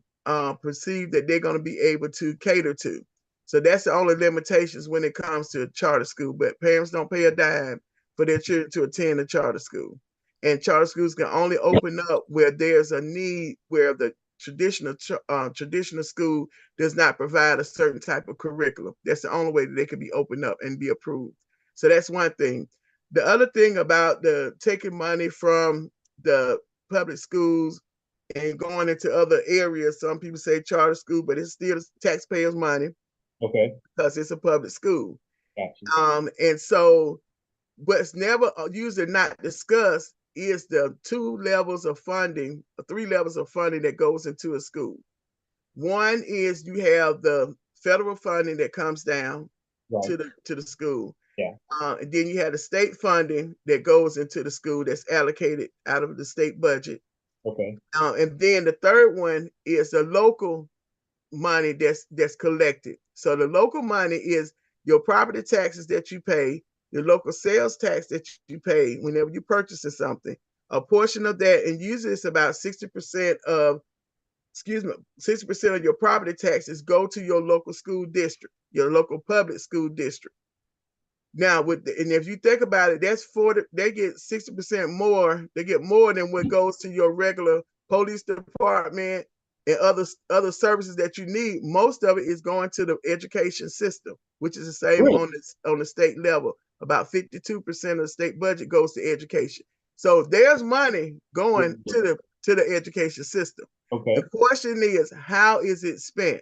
perceive that they're going to be able to cater to. So that's the only limitations when it comes to a charter school. But parents don't pay a dime for their children to attend a charter school. And charter schools can only open up where there's a need, where the traditional school does not provide a certain type of curriculum. That's the only way that they can be opened up and be approved. So that's one thing. The other thing about the taking money from the public schools and going into other areas, some people say charter school, but it's still taxpayers' money. Okay. Because it's a public school. Gotcha. And so what's never usually not discussed is the 2 levels of funding, or 3 levels of funding that goes into a school. One is you have the federal funding that comes down to the school. Yeah. And then you have the state funding that goes into the school that's allocated out of the state budget. Okay. And then the third one is the local money that's collected. So the local money is your property taxes that you pay, your local sales tax that you pay whenever you purchase something. A portion of that, and usually it's about 60% of 60% of your property taxes go to your local school district, your local public school district. Now, and if you think about it, that's they get 60% more. They get more than what goes to your regular police department and other services that you need. Most of it is going to the education system, which is the same on the state level. About 52% of the state budget goes to education. So there's money going to the education system. Okay. The question is, how is it spent?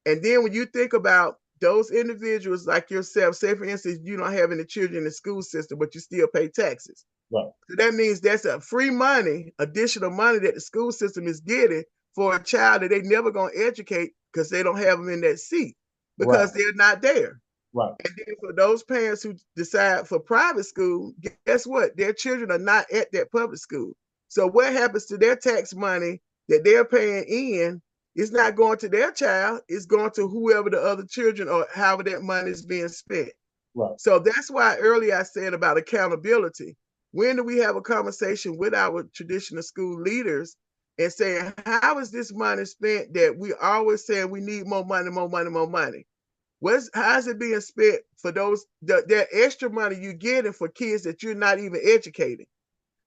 And then when you think about those individuals like yourself, say for instance, you don't have any children in the school system, but you still pay taxes. Right. So that means that's a free money, additional money that the school system is getting for a child that they never going to educate because they don't have them in that seat because they're not there. Right. And then for those parents who decide for private school, guess what? Their children are not at that public school. So what happens to their tax money that they're paying in? It's not going to their child. It's going to whoever the other children or however that money is being spent. Right. So that's why earlier I said about accountability. When do we have a conversation with our traditional school leaders and saying, how is this money spent that we always saying we need more money, more money, more money? How is it being spent for those, that extra money you're getting for kids that you're not even educating?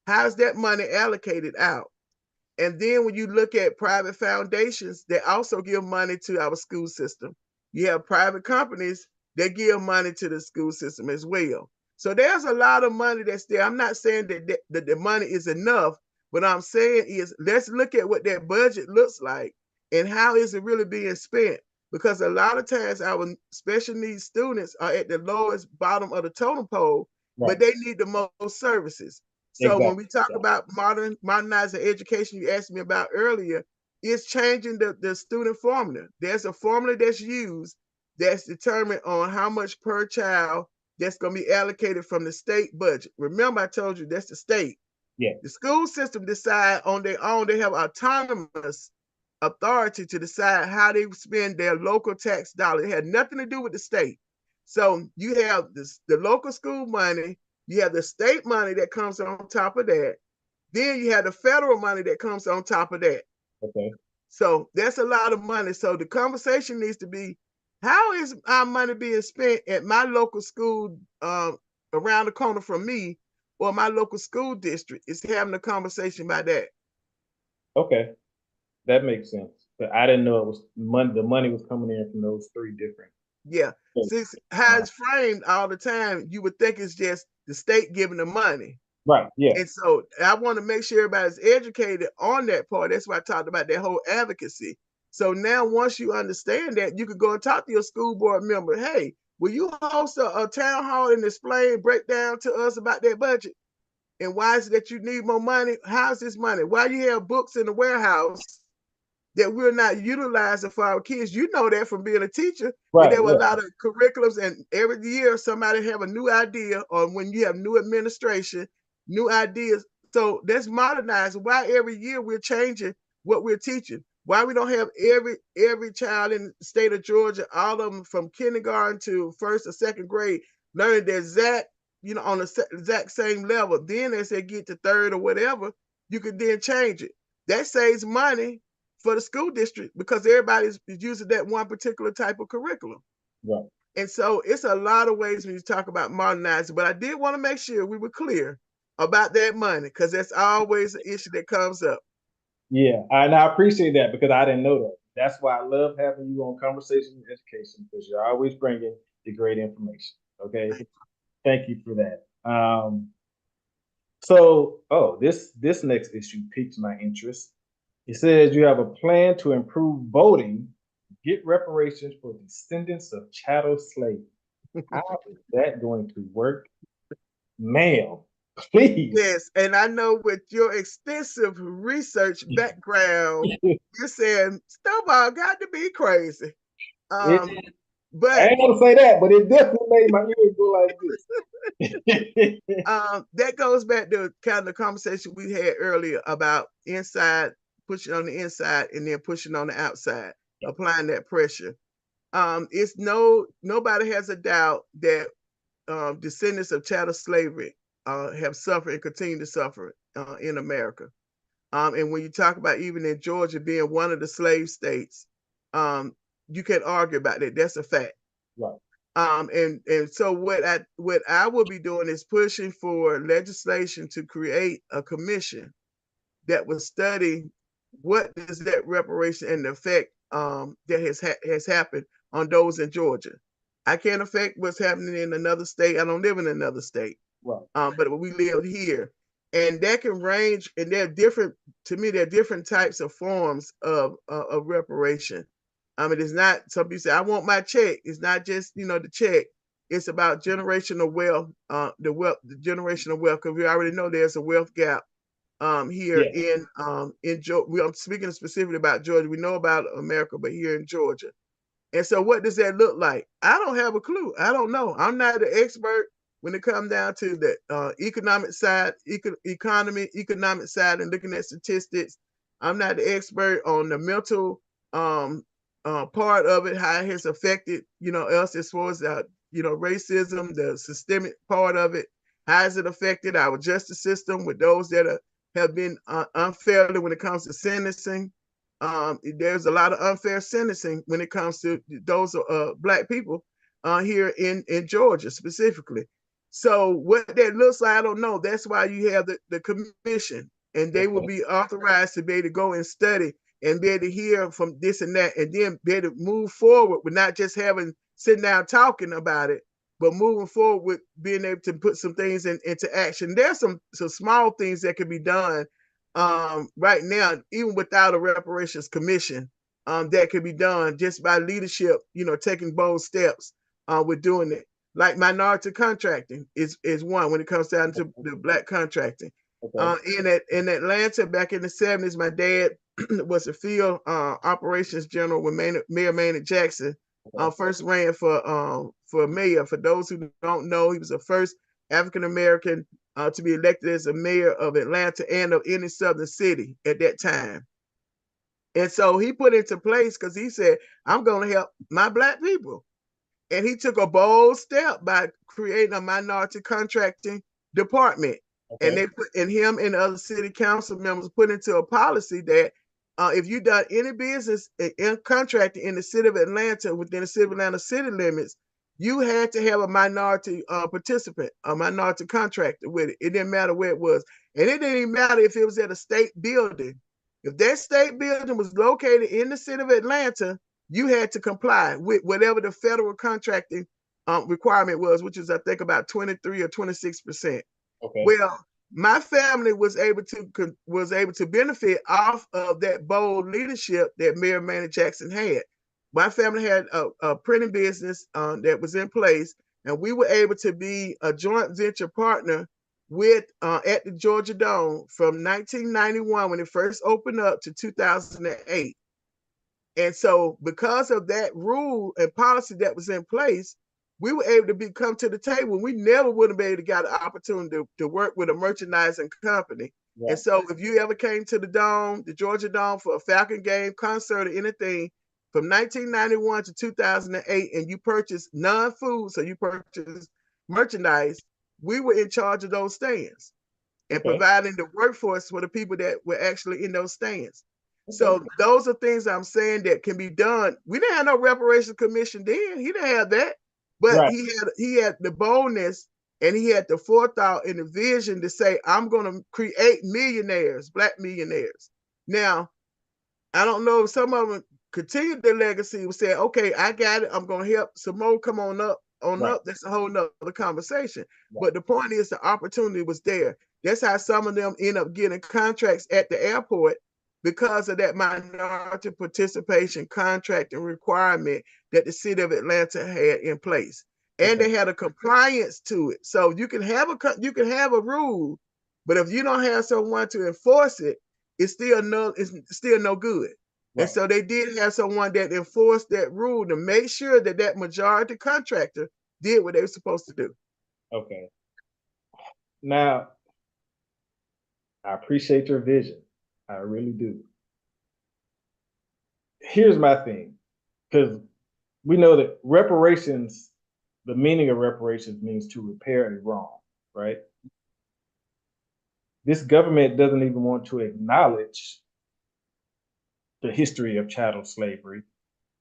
How's that money allocated out? And then when you look at private foundations that also give money to our school system, you have private companies that give money to the school system as well. So there's a lot of money that's there. I'm not saying that the money is enough. What I'm saying is let's look at what that budget looks like and how is it really being spent. Because a lot of times our special needs students are at the lowest bottom of the totem pole, but they need the most services. So when we talk about modernizing education, you asked me about earlier, it's changing the student formula. There's a formula that's used that's determined on how much per child that's going to be allocated from the state budget. Remember, I told you that's the state. Yeah. The school system decide on their own. They have autonomous authority to decide how they spend their local tax dollar. It had nothing to do with the state. So you have the local school money, you have the state money that comes on top of that. Then you have the federal money that comes on top of that. Okay. So that's a lot of money. So the conversation needs to be, how is our money being spent at my local school around the corner from me, or my local school district is having a conversation about that. Okay. That makes sense. But I didn't know it was money. The money was coming in from those 3 different. Yeah. See how it's framed all the time. You would think it's just the state giving the money. Right. Yeah. And so I want to make sure everybody's educated on that part. That's why I talked about that whole advocacy. So now once you understand that, you could go and talk to your school board member. Hey, will you host a town hall and explain, break down to us about that budget? And why is it that you need more money? How's this money? Why you have books in the warehouse that we're not utilizing for our kids. You know that from being a teacher, that Right. there were Yeah. a lot of curriculums, and every year somebody have a new idea, or when you have new administration, new ideas. So that's modernized. Why every year we're changing what we're teaching? Why we don't have every child in the state of Georgia, all of them from kindergarten to first or second grade, learning the exact, on the exact same level. Then as they get to third or whatever, you could then change it. That saves money for the school district because everybody's using that one particular type of curriculum. Right. And so it's a lot of ways when you talk about modernizing, but I did want to make sure we were clear about that money because that's always an issue that comes up. Yeah, and I appreciate that because I didn't know that. That's why I love having you on Conversation with Education because you're always bringing the great information. Okay, thank you for that. This next issue piques my interest. It says you have a plan to improve voting, get reparations for descendants of chattel slaves. How is that going to work, ma'am? Please. Yes, and I know with your extensive research background, you're saying Stovall got to be crazy. It, I But ain't gonna say that, but it definitely made my ears go like this. that goes back to kind of the conversation we had earlier about inside, pushing on the inside and then pushing on the outside, applying that pressure. It's nobody has a doubt that descendants of chattel slavery have suffered and continue to suffer in America. And when you talk about even in Georgia being one of the slave states, you can't argue about that. That's a fact. Right. And so what I will be doing is pushing for legislation to create a commission that will study what does that reparation and the effect that has happened on those in Georgia. I can't affect what's happening in another state. I don't live in another state, Right. but we live here, and that can range. And they're different. To me, there are different types of forms of reparation. It is not. Some people say, "I want my check." It's not just the check. It's about generational wealth. The generational wealth, because we already know there's a wealth gap here in Georgia. I'm speaking specifically about Georgia. We know about America, but here in Georgia. And so what does that look like? I don't have a clue. I don't know. I'm not an expert when it comes down to the economic side, economic side, and looking at statistics. I'm not the expert on the mental part of it, how it has affected, us as far as, racism, the systemic part of it. How has it affected our justice system with those that have been unfairly when it comes to sentencing? There's a lot of unfair sentencing when it comes to those Black people here in Georgia specifically. So what that looks like, I don't know. That's why you have the commission, and they will be authorized to be able to go and study and be able to hear from this and that, and then be able to move forward with not just sitting down talking about it, but moving forward with being able to put some things into action. There's some small things that can be done right now, even without a reparations commission, that could be done just by leadership, taking bold steps with doing it. Like minority contracting is one when it comes down to the Black contracting. Okay. In Atlanta back in the 70s, my dad was a field operations general when Mayor Maynard Jackson first ran for mayor. For those who don't know, he was the first African American to be elected as a mayor of Atlanta and of any southern city at that time. And so he put into place, because he said, I'm going to help my Black people. And he took a bold step by creating a minority contracting department. Okay. And they put, and him and other city council members put into a policy that if you done any business in contracting in the city of Atlanta, within the city of Atlanta city limits, you had to have a minority participant, a minority contractor with it. It didn't matter where it was. And it didn't even matter if it was at a state building. If that state building was located in the city of Atlanta, you had to comply with whatever the federal contracting requirement was, which is, I think, about 23 or 26%. Okay. Well, my family was able to benefit off of that bold leadership that Mayor Maynard Jackson had. My family had a printing business that was in place, and we were able to be a joint venture partner with at the Georgia Dome from 1991 when it first opened up to 2008. And so because of that rule and policy that was in place, we were able to come to the table. We never would have been able to get an opportunity to work with a merchandising company. Right. And so if you ever came to the Dome, the Georgia Dome, for a Falcon game, concert, or anything from 1991 to 2008, and you purchased non-food, so you purchased merchandise, we were in charge of those stands and providing the workforce for the people that were actually in those stands. So those are things I'm saying that can be done. We didn't have no reparations commission then. He didn't have that, but he had the boldness and he had the forethought and the vision to say, I'm going to create millionaires, Black millionaires. Now, I don't know if some of them continued their legacy and said, okay, I got it. I'm going to help some more come on up. That's a whole nother conversation. But the point is the opportunity was there. That's how some of them end up getting contracts at the airport because of that minority participation contract and requirement that the city of Atlanta had in place. And they had a compliance to it. So you can have a rule, but if you don't have someone to enforce it, it's still no good. Right. And so they did have someone that enforced that rule to make sure that that majority contractor did what they were supposed to do. Okay. Now, I appreciate your vision. I really do. Here's my thing, because we know that reparations, the meaning of reparations means to repair a wrong, right? This government doesn't even want to acknowledge the history of chattel slavery,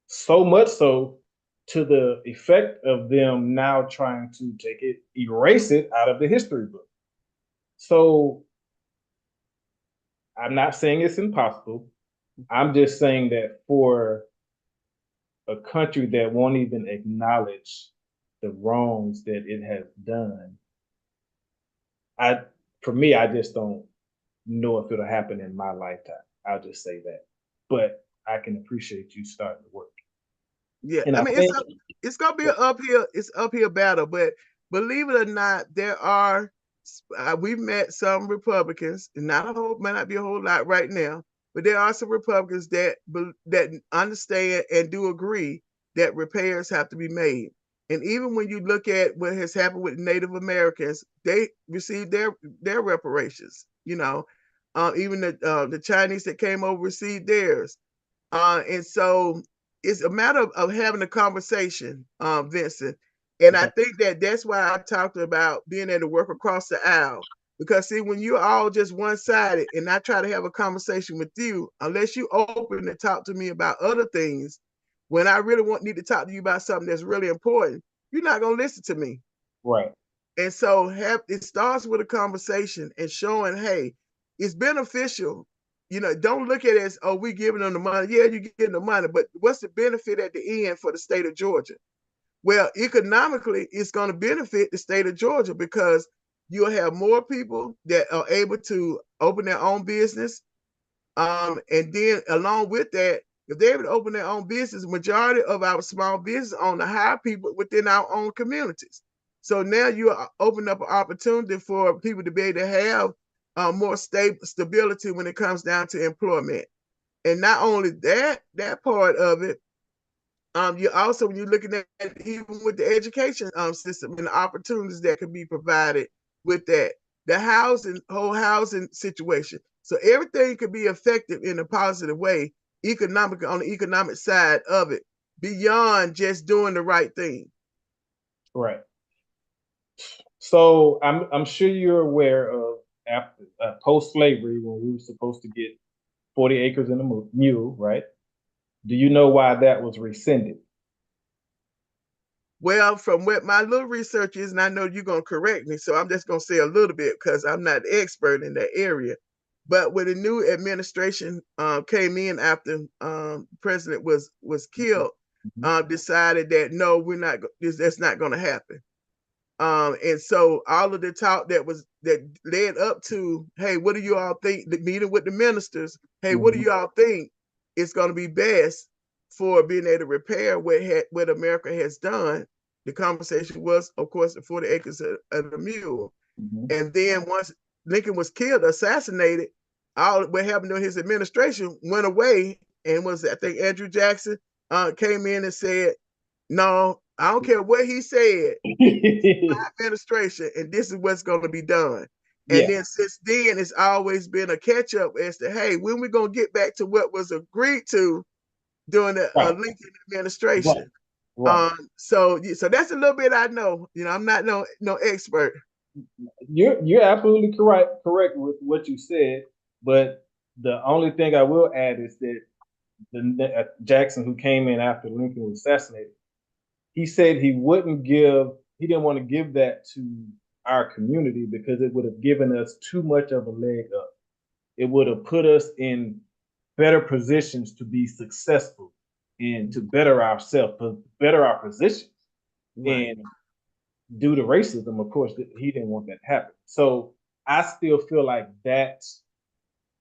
so much so to the effect of them now trying to erase it out of the history book. So I'm not saying it's impossible. I'm just saying that for a country that won't even acknowledge the wrongs that it has done, for me, I just don't know if it'll happen in my lifetime. I'll just say that. But I can appreciate you starting to work. Yeah, and I mean, it's gonna be an uphill battle, but believe it or not, there are we've met some Republicans, and might not be a whole lot right now, but there are some Republicans that understand and do agree that repairs have to be made. And even when you look at what has happened with Native Americans, they received their reparations. You know, even the Chinese that came over received theirs. And so it's a matter of having a conversation, Vincent. And I think that's why I talked about being able to work across the aisle. Because see, when you're all just one-sided and I try to have a conversation with you, unless you open and talk to me about other things, when I really need to talk to you about something that's really important, you're not going to listen to me. Right. And so it starts with a conversation and showing, hey, it's beneficial. You know, don't look at it as, oh, we're giving them the money. Yeah, you're getting the money, but what's the benefit at the end for the state of Georgia? Well, economically, it's going to benefit the state of Georgia because you'll have more people that are able to open their own business. And then along with that, if they're able to open their own business, majority of our small business owners hire people within our own communities. So now you open up an opportunity for people to be able to have more stability when it comes down to employment. And not only that part of it, you also, when you're looking at even with the education system and the opportunities that can be provided with that, the whole housing situation. So everything could be effective in a positive way, on the economic side of it, beyond just doing the right thing. Right. So I'm sure you're aware of after post-slavery when we were supposed to get 40 acres and a mule, right? Do you know why that was rescinded? Well, from what my little research is, and I know you're going to correct me, so I'm just going to say a little bit because I'm not an expert in that area. But when the new administration came in after president was killed, decided that no, we're not. That's not going to happen. And so all of the talk that led up to, hey, what do you all think? The meeting with the ministers, hey, what do you all think is going to be best for being able to repair what America has done? The conversation was, of course, the 40 acres of the mule. And then once Lincoln was killed, assassinated, all what happened during his administration went away, and I think Andrew Jackson came in and said, no, I don't care what he said, my administration, and this is what's going to be done. And then since then, it's always been a catch up as to, hey, when we going to get back to what was agreed to during the Lincoln administration. So that's a little bit I know. I'm not no expert. You're absolutely correct with what you said, but the only thing I will add is that Jackson, who came in after Lincoln was assassinated, he said he didn't want to give that to our community because it would have given us too much of a leg up. It would have put us in better positions to be successful and to better ourselves, better our positions. Right. And due to racism, of course, he didn't want that to happen. So I still feel like that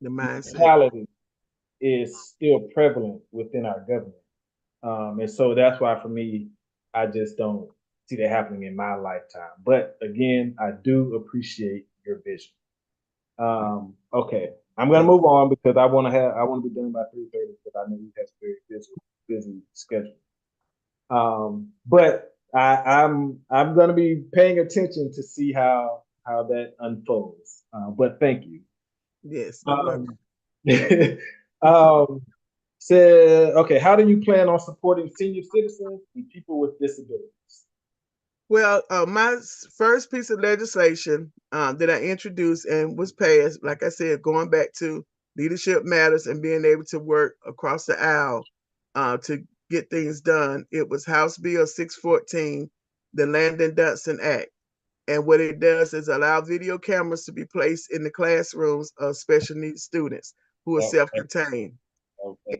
the mentality is still prevalent within our government. And so that's why for me, I just don't see that happening in my lifetime. But again, I do appreciate your vision. Okay, I'm gonna move on because I want to be done by 3:30 because I know you have a very busy schedule. But I'm gonna be paying attention to see how that unfolds. But thank you. Yes. Okay, how do you plan on supporting senior citizens and people with disabilities? Well, my first piece of legislation that I introduced and was passed, like I said, going back to leadership matters and being able to work across the aisle to get things done. It was House Bill 614, the Landon-Johnson Act. And what it does is allow video cameras to be placed in the classrooms of special needs students who are self-contained.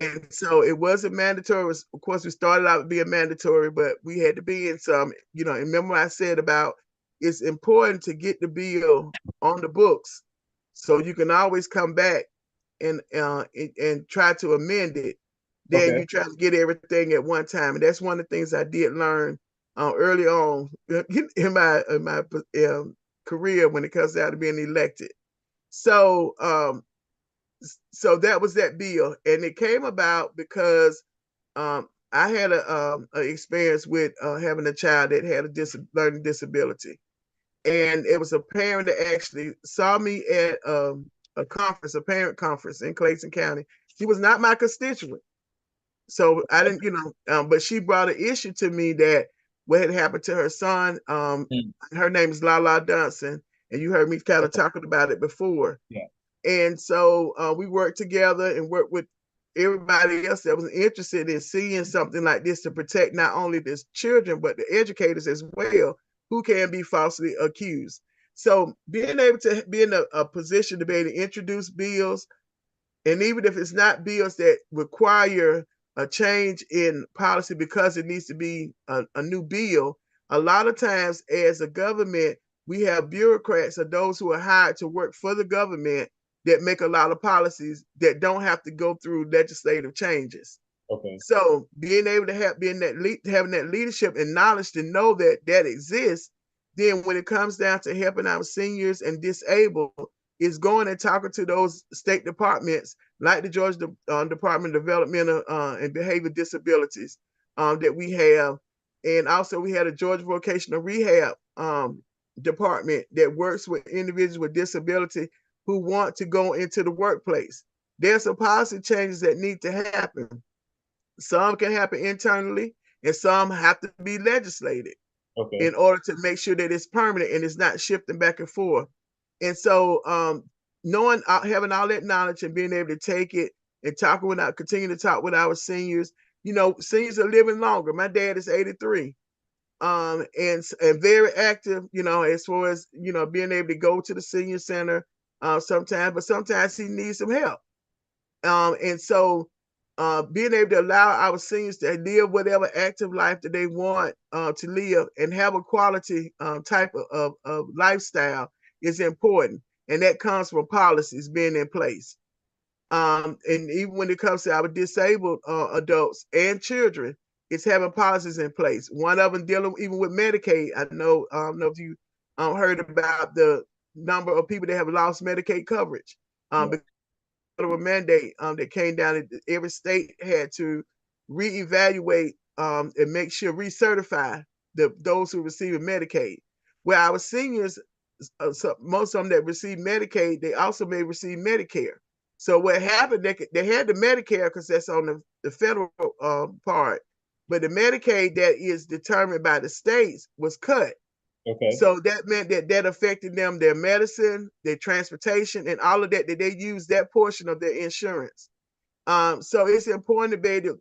And so it wasn't mandatory. Of course, we started out being mandatory, but we had to be in some, and remember I said about it's important to get the bill on the books so you can always come back and try to amend it. Then you try to get everything at one time. And that's one of the things I did learn early on in my career when it comes down to being elected. So that was that bill, and it came about because I had a experience with having a child that had a learning disability, and it was a parent that actually saw me at a conference, a parent conference in Clayton County. She was not my constituent, so I didn't, but she brought an issue to me that what had happened to her son. Her name is Lala Dunson, and you heard me kind of talking about it before. Yeah. And so we worked together and worked with everybody else that was interested in seeing something like this to protect not only the children, but the educators as well, who can be falsely accused. So being able to be in a position to be able to introduce bills, and even if it's not bills that require a change in policy because it needs to be a new bill, a lot of times as a government, we have bureaucrats or those who are hired to work for the government that make a lot of policies that don't have to go through legislative changes. Okay. So being able to having that leadership and knowledge to know that that exists, then when it comes down to helping our seniors and disabled, is going and talking to those state departments like the Georgia Department of Developmental and Behavior Disabilities that we have. And also we had a Georgia Vocational Rehab department that works with individuals with disability who want to go into the workplace. There's some policy changes that need to happen. Some can happen internally and some have to be legislated in order to make sure that it's permanent and it's not shifting back and forth. And so having all that knowledge and being able to take it and continue to talk with our seniors. Seniors are living longer. My dad is 83. And very active, as far as, being able to go to the senior center sometimes, but sometimes he needs some help. And so being able to allow our seniors to live whatever active life that they want to live and have a quality type of lifestyle is important. And that comes from policies being in place. And even when it comes to our disabled adults and children, it's having policies in place. One of them dealing even with Medicaid. I don't know if you heard about the number of people that have lost Medicaid coverage federal mandate that came down, that every state had to reevaluate and make sure recertify those who receive Medicaid. Where our seniors, so most of them that receive Medicaid, they also may receive Medicare. So what happened? They had the Medicare because that's on the federal part, but the Medicaid that is determined by the states was cut. Okay. So that meant that affected them, their medicine, their transportation, and all of that. That they use that portion of their insurance. So it's important to be able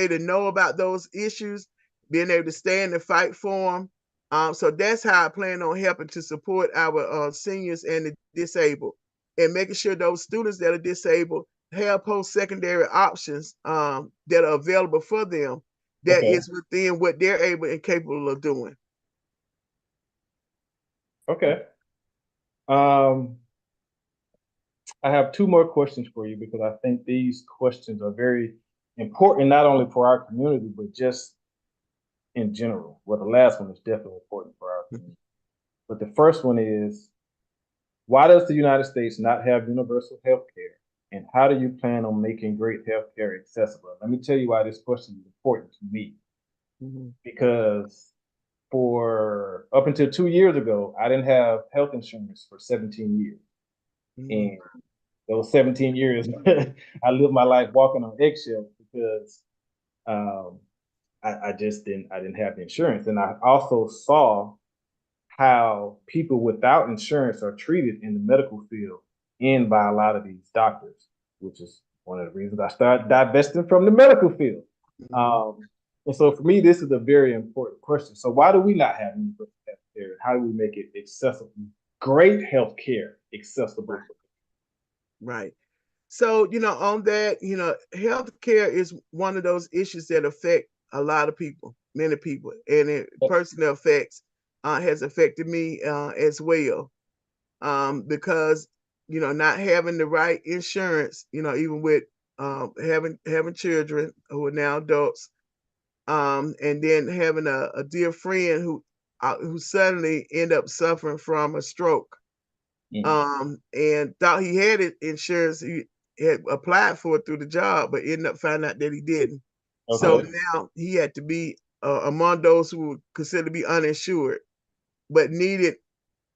to know about those issues, being able to stand and fight for them. So that's how I plan on helping to support our seniors and the disabled, and making sure those students that are disabled have post-secondary options that are available for them that Okay. is within what they're able and capable of doing. Okay. I have two more questions for you because I think these questions are very important, not only for our community, but just in general. Well, the last one is definitely important for our community. But the first one is, why does the United States not have universal health care? And how do you plan on making great health care accessible? Let me tell you why this question is important to me. Because for up until 2 years ago, I didn't have health insurance for 17 years. And those 17 years, I lived my life walking on eggshells because I didn't have the insurance. And I also saw how people without insurance are treated in the medical field and by a lot of these doctors, which is one of the reasons I started divesting from the medical field. And so for me, this is a very important question. So why do we not have universal health care? How do we make it accessible, great health care accessible? Right. So, on that, healthcare is one of those issues that affect a lot of people, many people, and it personally has affected me as well, because, not having the right insurance, even with having children who are now adults, and then having a dear friend who suddenly ended up suffering from a stroke. And thought he had insurance. He had applied for it through the job, but ended up finding out that he didn't. So now he had to be among those who were considered to be uninsured, but needed,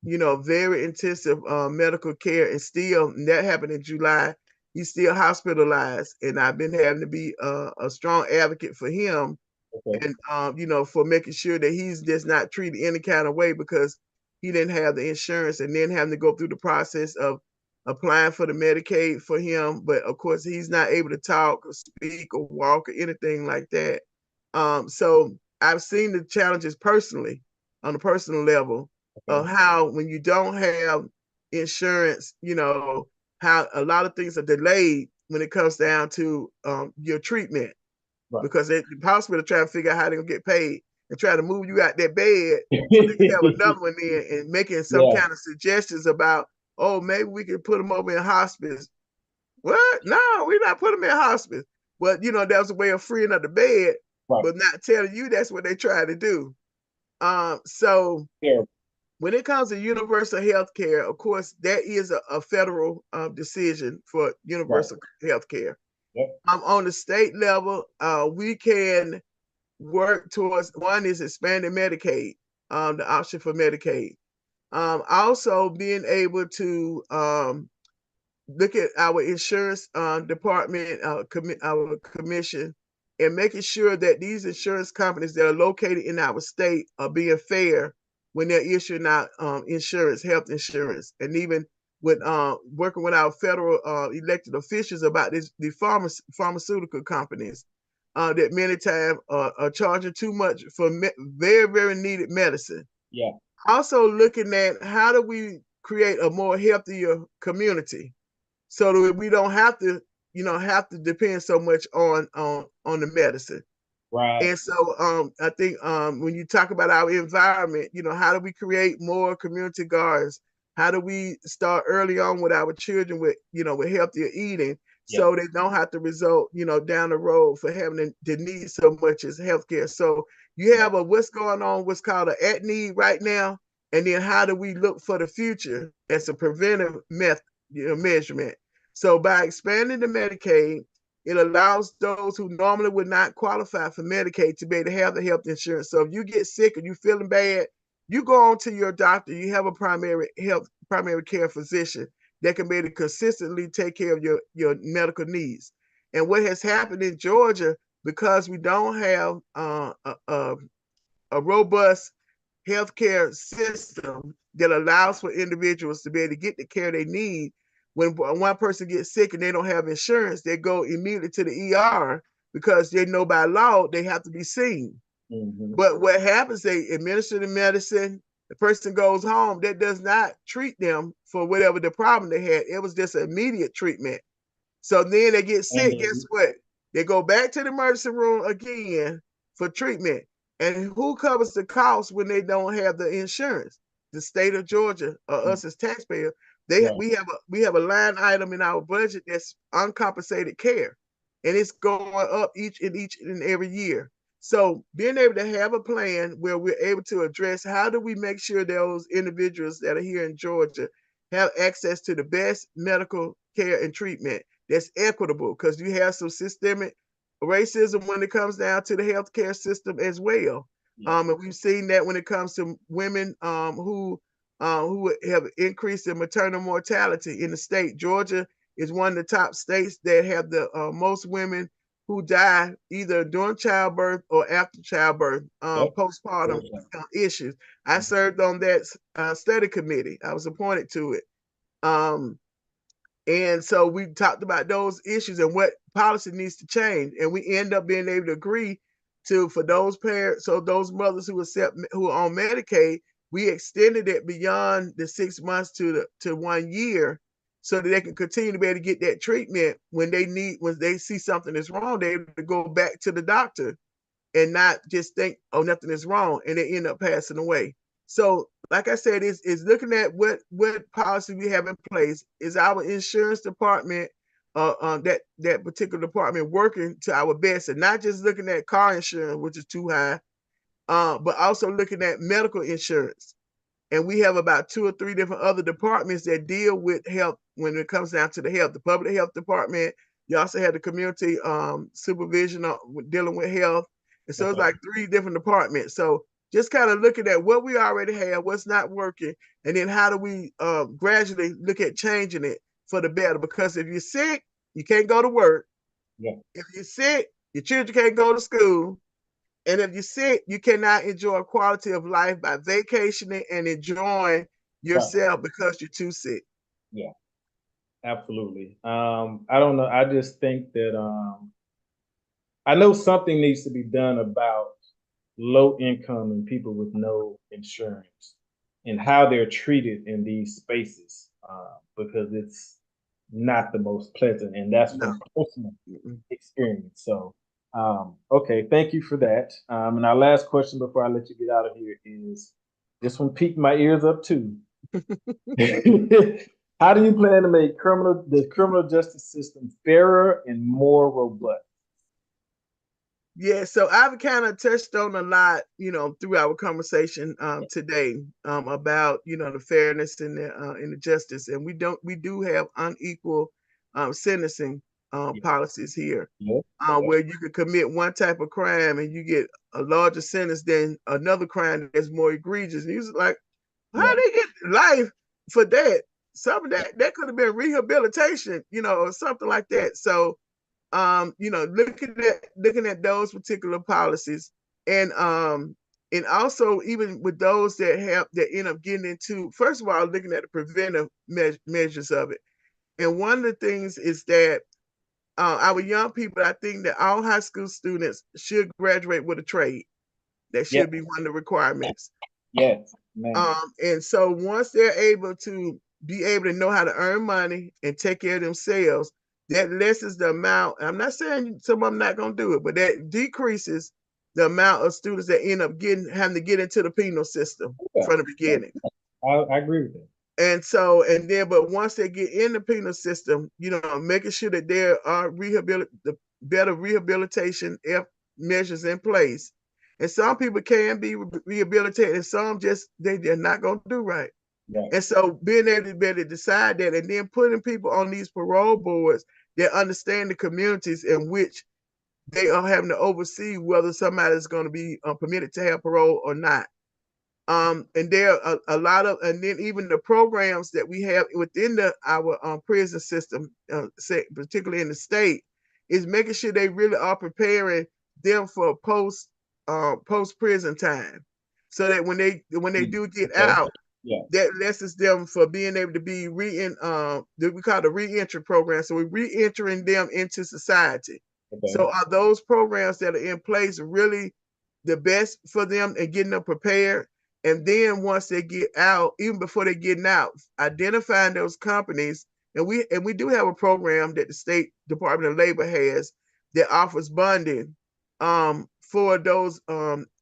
very intensive medical care. And still, and that happened in July. He's still hospitalized, and I've been having to be a strong advocate for him, and for making sure that he's just not treated any kind of way because he didn't have the insurance, and then having to go through the process of applying for the Medicaid for him. But of course, he's not able to talk or speak or walk or anything like that. So I've seen the challenges personally on a personal level of how when you don't have insurance, how a lot of things are delayed when it comes down to your treatment. Right. Because the hospital trying to figure out how they're gonna get paid and try to move you out that bed so they can have another one in, and making some kind of suggestions about, oh, maybe we can put them over in hospice. What? No, we're not putting them in hospice. But that was a way of freeing up the bed, but not telling you that's what they try to do. So when it comes to universal health care, of course, that is a federal decision for universal health care. On the state level, we can work towards, one is expanding Medicaid, the option for Medicaid. Also being able to look at our insurance department, our commission, and making sure that these insurance companies that are located in our state are being fair when they're issuing out insurance, health insurance, and even with working with our federal elected officials about the pharmaceutical companies that many times are charging too much for very, very needed medicine. Yeah. Also looking at how do we create a more healthier community so that we don't have to, depend so much on the medicine. Right. And so I think when you talk about our environment, how do we create more community gardens? How do we start early on with our children with healthier eating, so they don't have to result, down the road for having to need so much as healthcare. So you have what's going on, what's called an at need right now, and then how do we look for the future as a preventive measurement? So by expanding the Medicaid, it allows those who normally would not qualify for Medicaid to be able to have the health insurance. So if you get sick or you feeling bad, you go on to your doctor, you have a primary care physician that can be able to consistently take care of your medical needs. And what has happened in Georgia, because we don't have a robust healthcare system that allows for individuals to be able to get the care they need. When one person gets sick and they don't have insurance, they go immediately to the ER because they know by law they have to be seen. Mm-hmm. But what happens, they administer the medicine, the person goes home, that does not treat them for whatever the problem they had. It was just an immediate treatment. So then they get sick, guess what? They go back to the emergency room again for treatment. And who covers the cost when they don't have the insurance? The state of Georgia or us as taxpayers. We have a line item in our budget that's uncompensated care, and it's going up each and every year. So being able to have a plan where we're able to address how do we make sure those individuals that are here in Georgia have access to the best medical care and treatment that's equitable, because you have some systemic racism when it comes down to the healthcare system as well. And we've seen that when it comes to women who have increased in maternal mortality in the state. Georgia is one of the top states that have the most women who die either during childbirth or after childbirth, postpartum issues. I served on that study committee. I was appointed to it. And so we talked about those issues and what policy needs to change. And we end up being able to agree to, for those parents, so those mothers who are on Medicaid, we extended it beyond the 6 months to 1 year so that they can continue to be able to get that treatment when they see something is wrong, they're able to go back to the doctor and not just think, oh, nothing is wrong, and they end up passing away. So, like I said, is looking at what policy we have in place. Is our insurance department, that particular department, working to our best, and not just looking at car insurance, which is too high, but also looking at medical insurance. And we have about 2 or 3 different other departments that deal with health when it comes down to the health. The public health department. You also have the community supervision dealing with health. And so it's like 3 different departments. So just kind of looking at what we already have, what's not working, and then how do we gradually look at changing it for the better. Because if you're sick, you can't go to work. Yeah. If you're sick, your children can't go to school. And if you're sick, you cannot enjoy quality of life by vacationing and enjoying yourself because you're too sick. Yeah, absolutely. I don't know. I just think that I know something needs to be done about low income and people with no insurance and how they're treated in these spaces, because it's not the most pleasant, and that's from personal experience. So, okay, thank you for that. And our last question before I let you get out of here is, this one piqued my ears up too. How do you plan to make the criminal justice system fairer and more robust? Yeah, so I've kind of touched on a lot, through our conversation today about the fairness and the justice, and we do have unequal sentencing policies here, where you could commit one type of crime and you get a larger sentence than another crime that's more egregious. And he's like, how they get life for that? Some of that could have been rehabilitation, or something like that. So looking at those particular policies, and also even with those that end up getting into, first of all, looking at the preventive measures of it. And one of the things is that our young people, I think that all high school students should graduate with a trade. That should be one of the requirements. Yes. And so once they're able to know how to earn money and take care of themselves, that lessens the amount. I'm not saying some of them not going to do it, but that decreases the amount of students that end up having to get into the penal system from the beginning. I agree with that. And so, but once they get in the penal system, making sure that there are better rehabilitation measures in place. And some people can be rehabilitated, and some they're not going to do right. Right. And so being able to be able to decide that, and then putting people on these parole boards that understand the communities in which they are having to oversee whether somebody is going to be permitted to have parole or not. And there are a lot of, and then even the programs that we have within our prison system, particularly in the state, is making sure they really are preparing them for post prison time, so that when they do get out, Yeah. that lessons them for being able to be we call the re-entry program. So we're re-entering them into society. Okay. So are those programs that are in place really the best for them and getting them prepared? And then once they get out, even before they getting out, identifying those companies, and we do have a program that the State Department of Labor has that offers bonding for those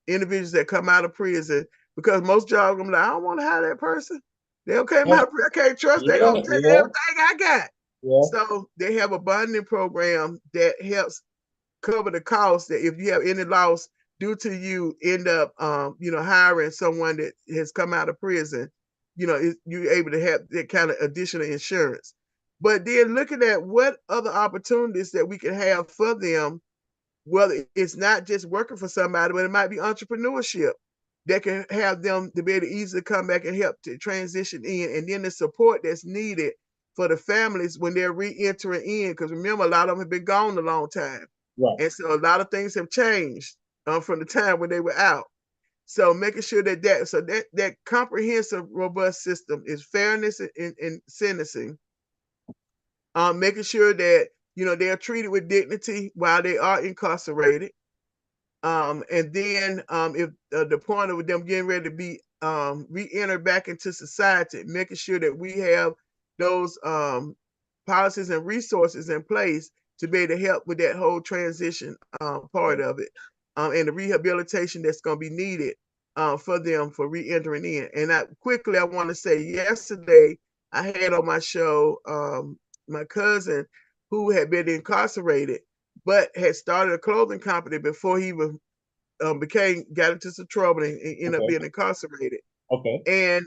individuals that come out of prison, because most jobs I'm like, I don't want to hire that person. They okay, Yeah. I can't trust. They gonna take everything I got. Yeah. So they have a bonding program that helps cover the cost that if you have any loss due to you end up hiring someone that has come out of prison, you're able to have that kind of additional insurance. But then looking at what other opportunities that we can have for them, whether it's not just working for somebody, but it might be entrepreneurship that can have them to be able to easily come back and help to transition in, and then the support that's needed for the families when they're re-entering in, because remember, a lot of them have been gone a long time. Right. And so a lot of things have changed from the time when they were out. So making sure that comprehensive, robust system is fairness in sentencing, making sure that they are treated with dignity while they are incarcerated, and then if the point of them getting ready to be re-enter back into society, making sure that we have those policies and resources in place to be able to help with that whole transition part of it, and the rehabilitation that's going to be needed for them for re-entering in. And I want to say, yesterday I had on my show my cousin who had been incarcerated but had started a clothing company before he was got into some trouble and ended up being incarcerated. Okay. And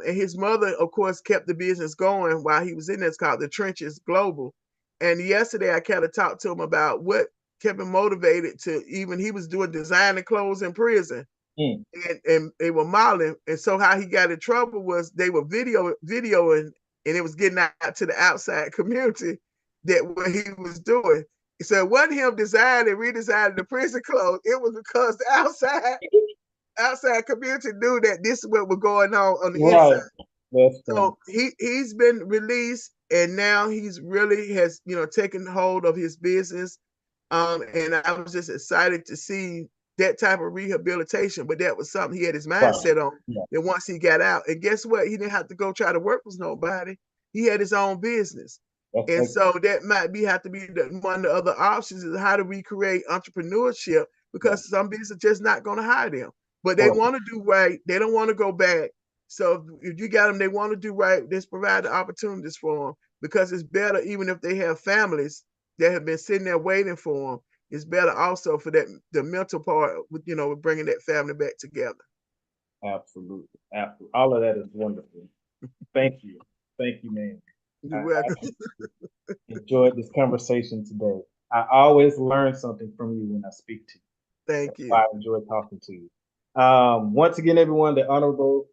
his mother, of course, kept the business going while he was in this, called the Trenches Global. And yesterday I kind of talked to him about what kept him motivated to, even he was doing designing clothes in prison. And they were modeling. And so how he got in trouble was they were videoing, and it was getting out to the outside community that what he was doing. So it wasn't him designing and redesigning the prison clothes. It was because the outside community knew that this is what was going on the inside. So he's been released, and now he's really has taken hold of his business. And I was just excited to see that type of rehabilitation. But that was something he had his mindset on. That once he got out, and guess what? He didn't have to go try to work with nobody. He had his own business. And so that might have to be one of the other options, is how do we create entrepreneurship, because some businesses are just not going to hire them, but they want to do right. They don't want to go back. So if you got them, they want to do right. Just provide the opportunities for them, because it's better, even if they have families that have been sitting there waiting for them. It's better also for the mental part, with bringing that family back together. Absolutely. All of that is wonderful. Thank you, man. You're welcome. I enjoyed this conversation today. I always learn something from you when I speak to you. Thank you. I enjoy talking to you. Once again, everyone, the Honorable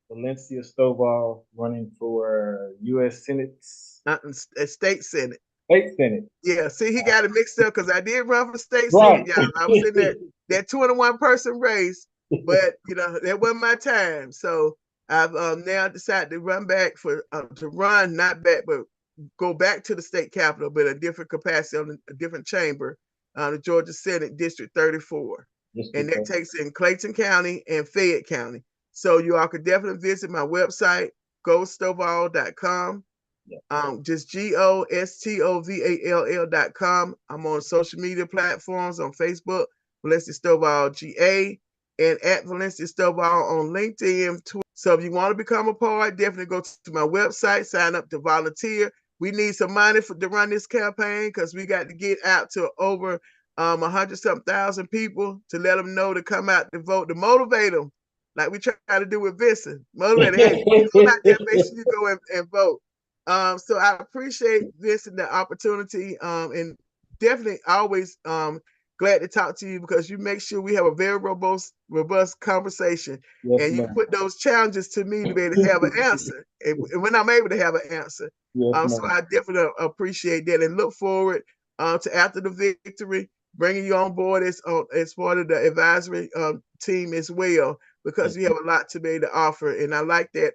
Valencia Stovall, running for U.S. Senate. State Senate. State Senate. Yeah, see, he got it mixed up, because I did run for state Senate, y'all. I was in that 21-person race, but that wasn't my time. So I've now decided to run back but go back to the state capitol, but a different capacity, on a different chamber, the Georgia Senate District 34. And that takes in Clayton County and Fayette County. So you all could definitely visit my website, gostovall.com. Just GOSTOVALL.com. I'm on social media platforms, on Facebook, Valencia Stovall GA, and at Valencia Stovall on LinkedIn, Twitter. So if you want to become a part, definitely go to my website, sign up to volunteer. We need some money to run this campaign, because we got to get out to over 100-something thousand people to let them know to come out to vote, to motivate them like we try to do with Vincent. Motivated, hey, you go out there, make sure you go and vote. So I appreciate Vincent the opportunity, and definitely always glad to talk to you because you make sure we have a very robust conversation, Yes, and you ma'am. put those challenges to me to be able to have an answer, and when I'm able to have an answer. Yes, So ma'am. I definitely appreciate that and look forward to after the victory, bringing you on board as part of the advisory team as well, because you have a lot to be able to offer. And I like that,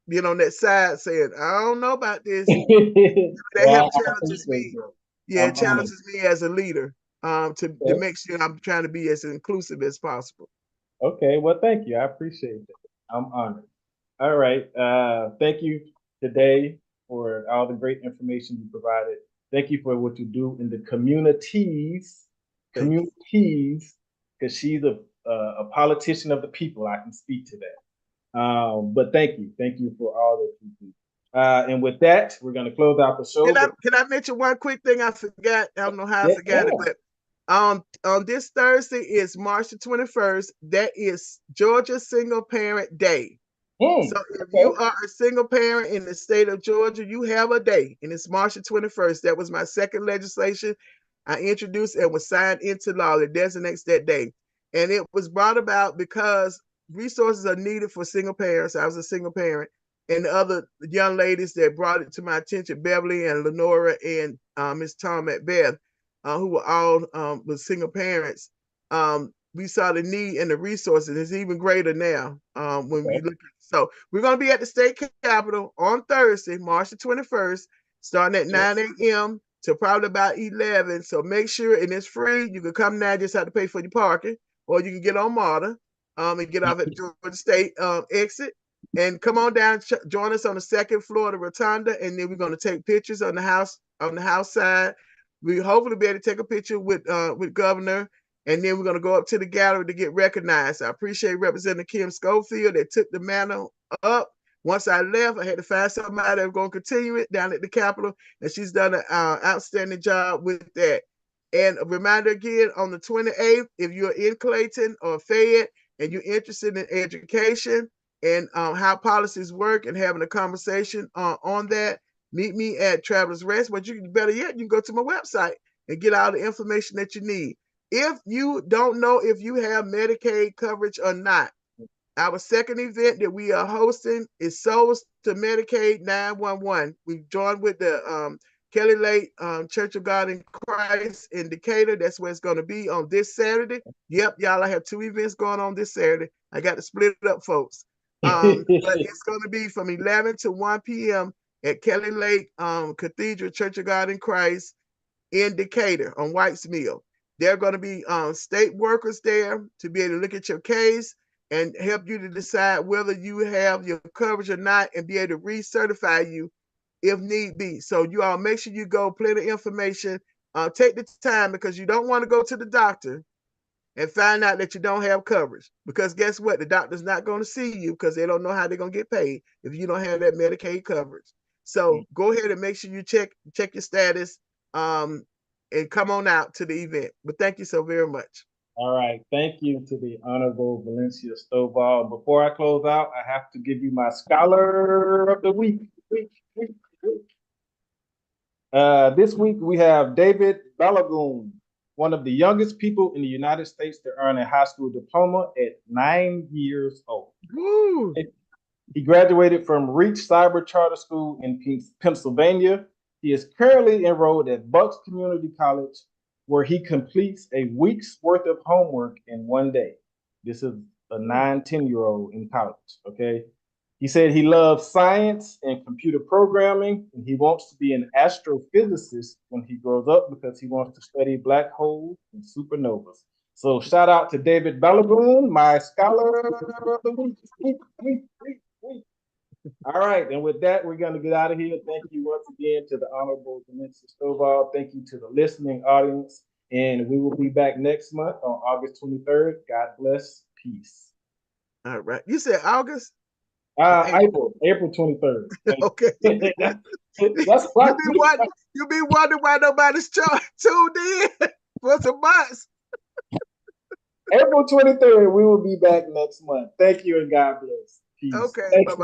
being on that side saying, I don't know about this. That Well, help I challenges appreciate me. that. Yeah, I'm it honored. challenges me as a leader to Okay. make sure I'm trying to be as inclusive as possible. Okay. Well, thank you. I appreciate that. I'm honored. All right. Thank you today for all the great information you provided. Thank you for what you do in the Thank you. because she's a politician of the people. I can speak to that. But thank you for all that you do. And with that, we're going to close out the show. Can I mention one quick thing I forgot? I don't know how I Yes, forgot it, ma'am. but on this Thursday is March the 21st. That is Georgia Single Parent Day. So if you Okay. are a single parent in the state of Georgia, you have a day, and it's March the 21st. That was my second legislation I introduced and was signed into law that designates that day. And it was brought about because resources are needed for single parents. I was a single parent, and the other young ladies that brought it to my attention, Beverly and Lenora and Miss Tom Macbeth, who were all with single parents. We saw the need and the resources is even greater now when we Okay. look at. So we're going to be at the state capitol on Thursday, March the 21st, starting at 9 a.m. to probably about 11. So make sure, and it's free. You can come now, just have to pay for your parking, or you can get on MARTA and get off at Georgia State exit. And come on down, join us on the second floor of the rotunda, and then we're going to take pictures on the house side. We hopefully be able to take a picture with Governor, and then we're going to go up to the gallery to get recognized. I appreciate Representative Kim Schofield that took the mantle up. Once I left, I had to find somebody that was going to continue it down at the Capitol, and she's done an outstanding job with that. And a reminder again, on the 28th, if you're in Clayton or Fayette and you're interested in education and how policies work and having a conversation on that, meet me at Travelers Rest. But you better yet, you can go to my website and get all the information that you need. If you don't know if you have Medicaid coverage or not, our second event that we are hosting is Souls to Medicaid 911. We've joined with the Kelly Lake Church of God in Christ in Decatur. That's where it's going to be on this Saturday. Yep, y'all, I have two events going on this Saturday. I got to split it up, folks. But it's going to be from 11 to 1 p.m. at Kelly Lake Cathedral Church of God in Christ in Decatur on White's Mill. There are going to be state workers there to be able to look at your case and help you to decide whether you have your coverage or not and be able to recertify you if need be. So you all make sure you go, plenty of information. Take the time because you don't want to go to the doctor and find out that you don't have coverage. Because guess what? The doctor's not going to see you because they don't know how they're going to get paid if you don't have that Medicaid coverage. So go ahead and make sure you check your status and come on out to the event. But thank you so very much. All right. Thank you to the Honorable Valencia Stovall. Before I close out, I have to give you my Scholar of the Week. This week we have David Balagoon, one of the youngest people in the United States to earn a high school diploma at 9 years old. Woo! He graduated from Reach Cyber Charter School in Pennsylvania. He is currently enrolled at Bucks Community College, where he completes a week's worth of homework in one day. This is a 9-10-year-old in college, okay? He said he loves science and computer programming, and he wants to be an astrophysicist when he grows up because he wants to study black holes and supernovas. So shout out to David Balagoon, my scholar of the week. All right, and with that, we're going to get out of here. Thank you once again to the Honorable Valencia Stovall. Thank you to the listening audience, and we will be back next month on August 23rd. God bless. Peace. All right. You said August? April 23rd. Okay. That's right. You be wondering why nobody's tuned in for some months. April 23rd, we will be back next month. Thank you and God bless. Peace. Okay, Thanks, bye-bye.